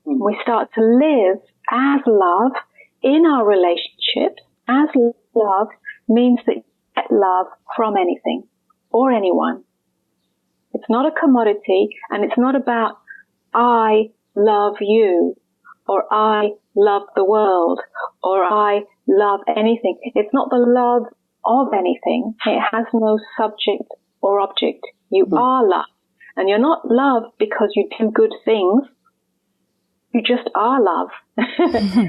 We start to live as love in our relationships. As love means that you get love from anything or anyone. It's not a commodity, and it's not about I love you, or I love the world, or I love anything. It's not the love of anything. It has no subject or object. You are love. And you're not loved because you do good things. You just are love.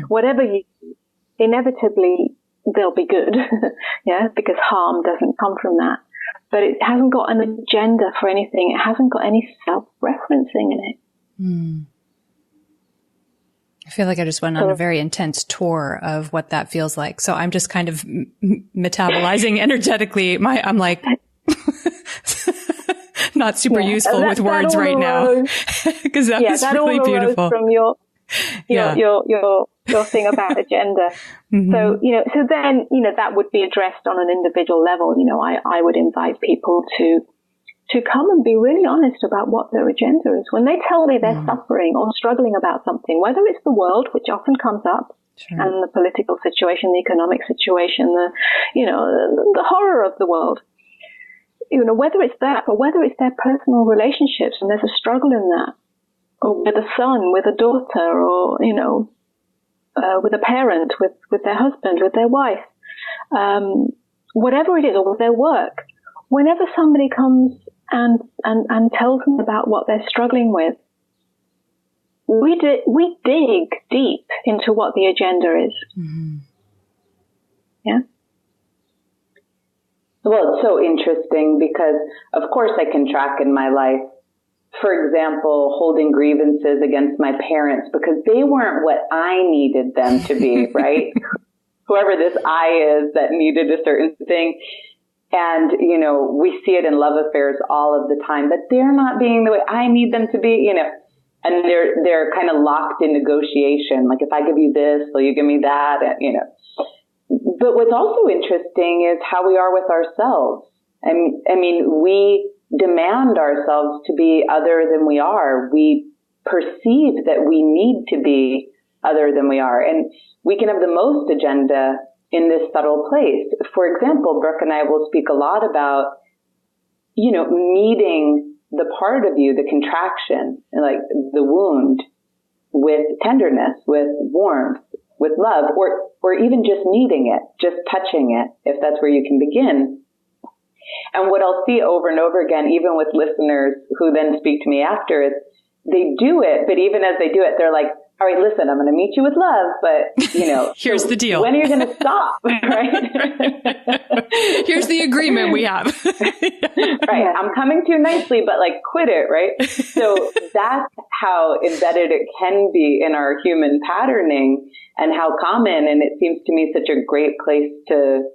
Whatever you do, inevitably they'll be good. Yeah, because harm doesn't come from that. But it hasn't got an agenda for anything. It hasn't got any self-referencing in it. I feel like I just went on a very intense tour of what that feels like. So I'm just kind of metabolizing energetically. I'm like not super useful with words right now, because that was really beautiful. From your thing about agenda. Mm-hmm. So then that would be addressed on an individual level. I would invite people to come and be really honest about what their agenda is. When they tell me they're suffering or struggling about something, whether it's the world, which often comes up, and the political situation, the economic situation, the horror of the world, whether it's that or whether it's their personal relationships and there's a struggle in that, or with a son, with a daughter, or, with a parent, with their husband, with their wife, whatever it is, or with their work, whenever somebody comes and tells them about what they're struggling with, we dig deep into what the agenda is. Mm-hmm. Yeah. Well, it's so interesting because, of course, I can track in my life, for example, holding grievances against my parents because they weren't what I needed them to be, right? Whoever this I is that needed a certain thing. And, you know, we see it in love affairs all of the time, but they're not being the way I need them to be, you know, and they're kind of locked in negotiation. Like, if I give you this, will you give me that? And, you know, but what's also interesting is how we are with ourselves. I mean, we demand ourselves to be other than we are. We perceive that we need to be other than we are. And we can have the most agenda in this subtle place. For example, Brooke and I will speak a lot about, you know, meeting the part of you, the contraction, like the wound, with tenderness, with warmth, with love, or even just meeting it, just touching it, if that's where you can begin. And what I'll see over and over again, even with listeners who then speak to me after, is they do it, but even as they do it, they're like, all right, listen, I'm going to meet you with love, but, you know, here's the deal. When are you going to stop? Right? Here's the agreement we have. Right. I'm coming to you nicely, but like, quit it. Right. So that's how embedded it can be in our human patterning and how common. And it seems to me such a great place to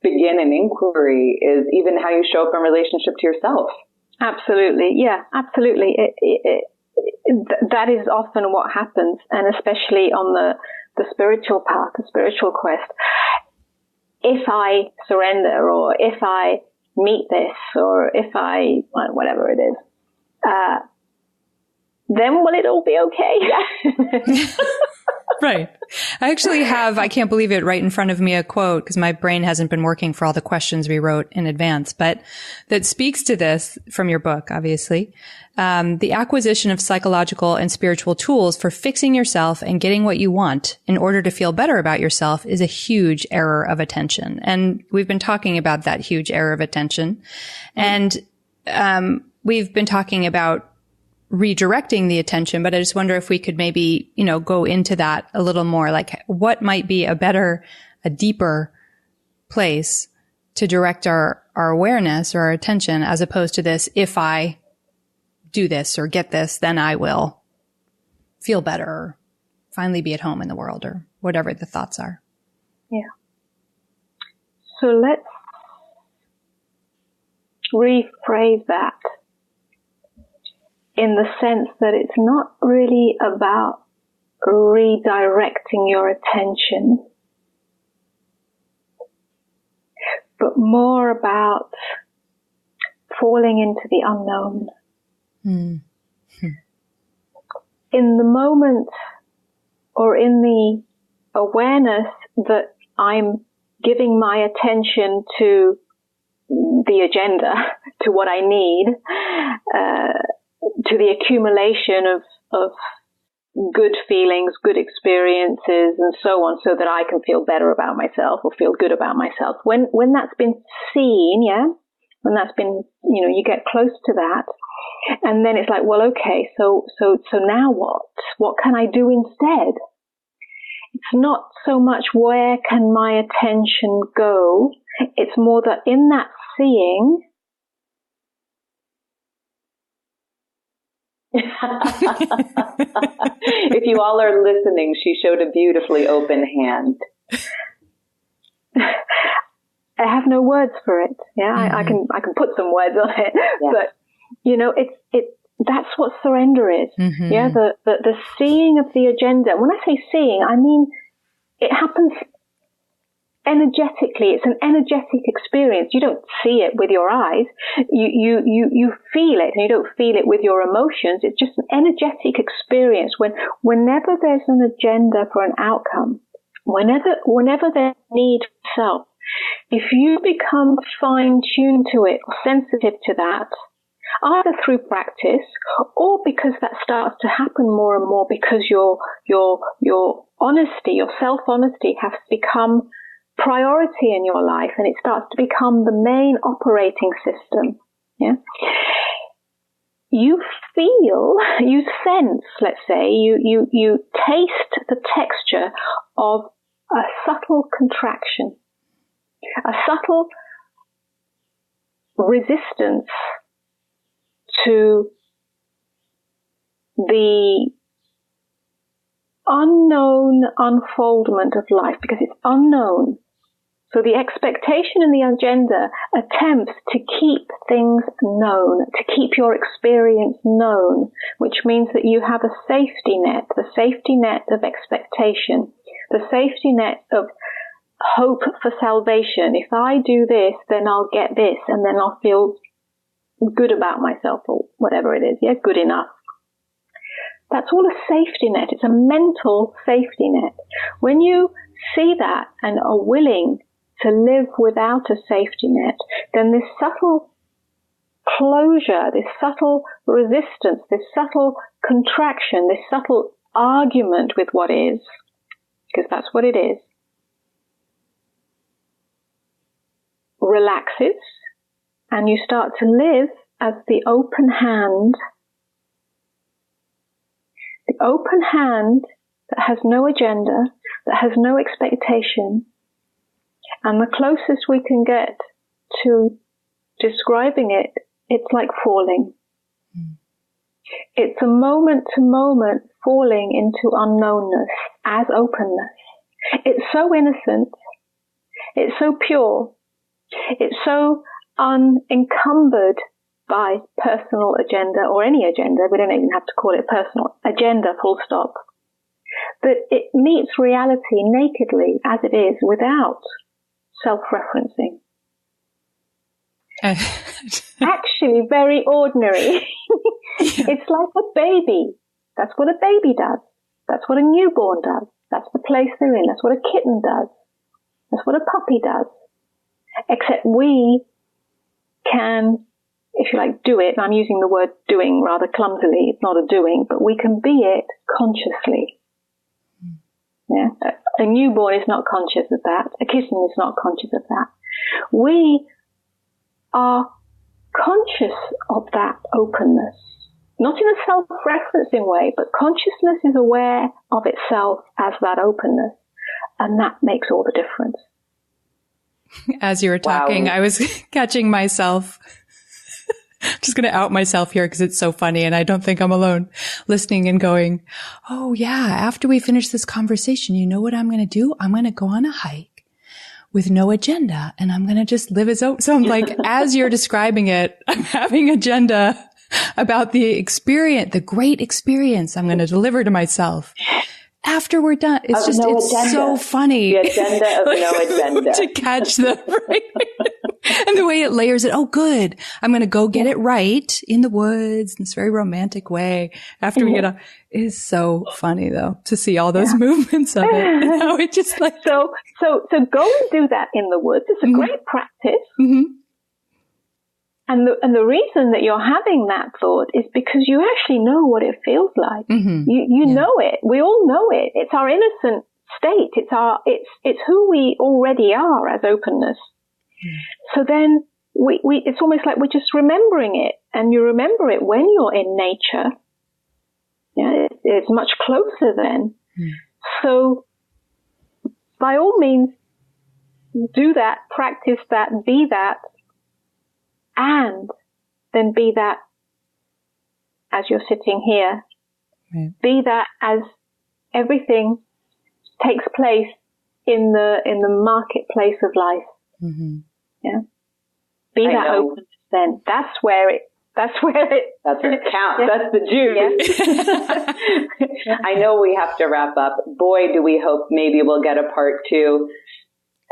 begin an inquiry is even how you show up in relationship to yourself. Absolutely. Yeah, absolutely. That is often what happens, and especially on the spiritual path, the spiritual quest. If I surrender, or if I meet this, or if I, whatever it is, then will it all be okay? Yeah. Right. I actually have, I can't believe it, right in front of me, a quote, because my brain hasn't been working for all the questions we wrote in advance, but that speaks to this from your book, obviously. The acquisition of psychological and spiritual tools for fixing yourself and getting what you want in order to feel better about yourself is a huge error of attention. And we've been talking about that huge error of attention. And we've been talking about redirecting the attention, but I just wonder if we could maybe, you know, go into that a little more, like what might be a deeper place to direct our awareness or our attention, as opposed to this, if I do this or get this, then I will feel better or finally be at home in the world, or whatever the thoughts are. Yeah. So let's rephrase that in the sense that it's not really about redirecting your attention, but more about falling into the unknown. Mm-hmm. In the moment, or in the awareness that I'm giving my attention to the agenda, to what I need, to the accumulation of good feelings, good experiences, and so on, so that I can feel better about myself or feel good about myself. When that's been seen, yeah, when that's been, you know, you get close to that, and then it's like, well, okay, so now what? What can I do instead? It's not so much where can my attention go. It's more that in that seeing, if you all are listening, she showed a beautifully open hand. I have no words for it. Yeah, mm-hmm. I can put some words on it, yeah. But you know, that's what surrender is. Mm-hmm. Yeah, the seeing of the agenda. When I say seeing, I mean it happens energetically. It's an energetic experience. You don't see it with your eyes. You feel it, and you don't feel it with your emotions. It's just an energetic experience. Whenever there's an agenda for an outcome, whenever there's need for self, if you become fine-tuned to it or sensitive to that, either through practice or because that starts to happen more and more because your honesty, your self-honesty has become priority in your life, and it starts to become the main operating system. Yeah, you feel, you sense, let's say, you taste the texture of a subtle contraction, a subtle resistance to the unknown unfoldment of life, because it's unknown. So the expectation and the agenda attempts to keep things known, to keep your experience known, which means that you have a safety net, the safety net of expectation, the safety net of hope for salvation. If I do this, then I'll get this, and then I'll feel good about myself, or whatever it is. Yeah, good enough. That's all a safety net. It's a mental safety net. When you see that and are willing to live without a safety net, then this subtle closure, this subtle resistance, this subtle contraction, this subtle argument with what is, because that's what it is, relaxes, and you start to live as the open hand that has no agenda, that has no expectation. And the closest we can get to describing it, it's like falling. It's a moment-to-moment falling into unknownness as openness. It's so innocent. It's so pure. It's so unencumbered by personal agenda or any agenda. We don't even have to call it personal agenda, full stop. That it meets reality nakedly as it is without self-referencing. Actually, very ordinary. It's like a baby. That's what a baby does. That's what a newborn does. That's the place they're in. That's what a kitten does. That's what a puppy does. Except we can, if you like, do it. I'm using the word doing rather clumsily. It's not a doing, but we can be it consciously. Yeah. A newborn is not conscious of that. A kitten is not conscious of that. We are conscious of that openness. Not in a self-referencing way, but consciousness is aware of itself as that openness. And that makes all the difference. As you were talking, wow. I was catching myself. I'm just going to out myself here because it's so funny and I don't think I'm alone, listening and going, oh yeah, after we finish this conversation, you know what I'm going to do? I'm going to go on a hike with no agenda and I'm going to just live as open. So I'm like, as you're describing it, I'm having agenda about the experience, the great experience I'm going to deliver to myself. After we're done, it's just, no it's agenda. So funny. The agenda of no agenda. To catch the, and the way it layers it. Oh, good. I'm going to go get it right in the woods in this very romantic way. After we get off, it is so funny though, to see all those movements of it. And how it just like. So go and do that in the woods. It's a great practice. Mm-hmm. And the reason that you're having that thought is because you actually know what it feels like. Mm-hmm. You know it. We all know it. It's our innocent state. It's who we already are as openness. So then it's almost like we're just remembering it, and you remember it when you're in nature. Yeah, it's much closer then. So by all means, do that, practice that, be that. And then be that as you're sitting here. Right. Be that as everything takes place in the marketplace of life. Mm-hmm. Yeah. Be that open then. That's where it counts. That's the juice. Yeah. I know we have to wrap up. Boy, do we hope maybe we'll get a part 2.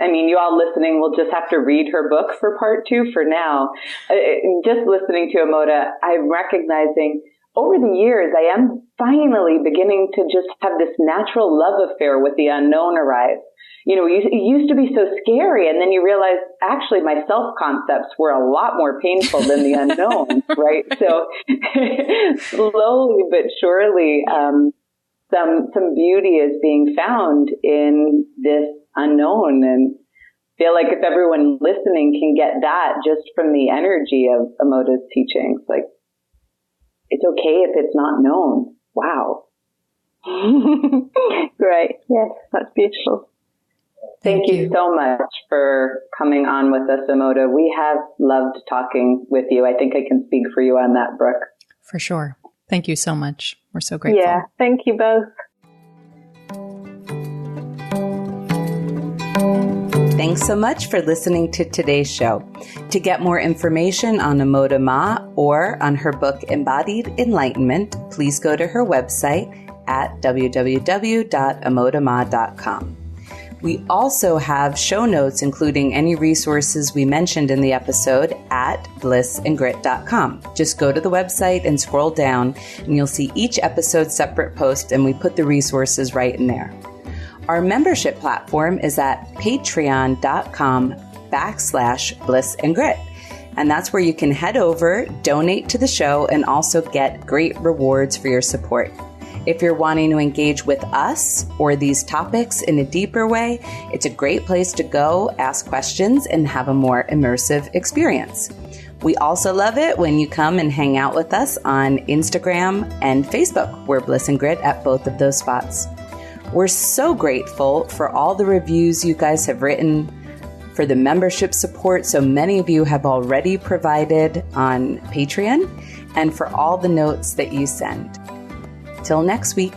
I mean, you all listening will just have to read her book for part 2 for now. Just listening to Amoda, I'm recognizing over the years, I am finally beginning to just have this natural love affair with the unknown arise. You know, it used to be so scary, and then you realize, actually, my self-concepts were a lot more painful than the unknown, right? So slowly but surely, some beauty is being found in this unknown, and feel like if everyone listening can get that just from the energy of Amoda's teachings, like it's okay if it's not known. Wow. Great. Yes, that's beautiful. Thank you so much for coming on with us, Amoda. We have loved talking with you. I think I can speak for you on that, Brooke. For sure. Thank you so much. We're so grateful. Yeah, thank you both. Thanks so much for listening to today's show. To get more information on Amoda Maa or on her book, Embodied Enlightenment, please go to her website at www.amodamaa.com. We also have show notes, including any resources we mentioned in the episode, at blissandgrit.com. Just go to the website and scroll down, and you'll see each episode's separate post, and we put the resources right in there. Our membership platform is at patreon.com/blissandgrit. And that's where you can head over, donate to the show, and also get great rewards for your support. If you're wanting to engage with us or these topics in a deeper way, it's a great place to go, ask questions, and have a more immersive experience. We also love it when you come and hang out with us on Instagram and Facebook. We're Bliss and Grit at both of those spots. We're so grateful for all the reviews you guys have written, for the membership support so many of you have already provided on Patreon, and for all the notes that you send. Till next week.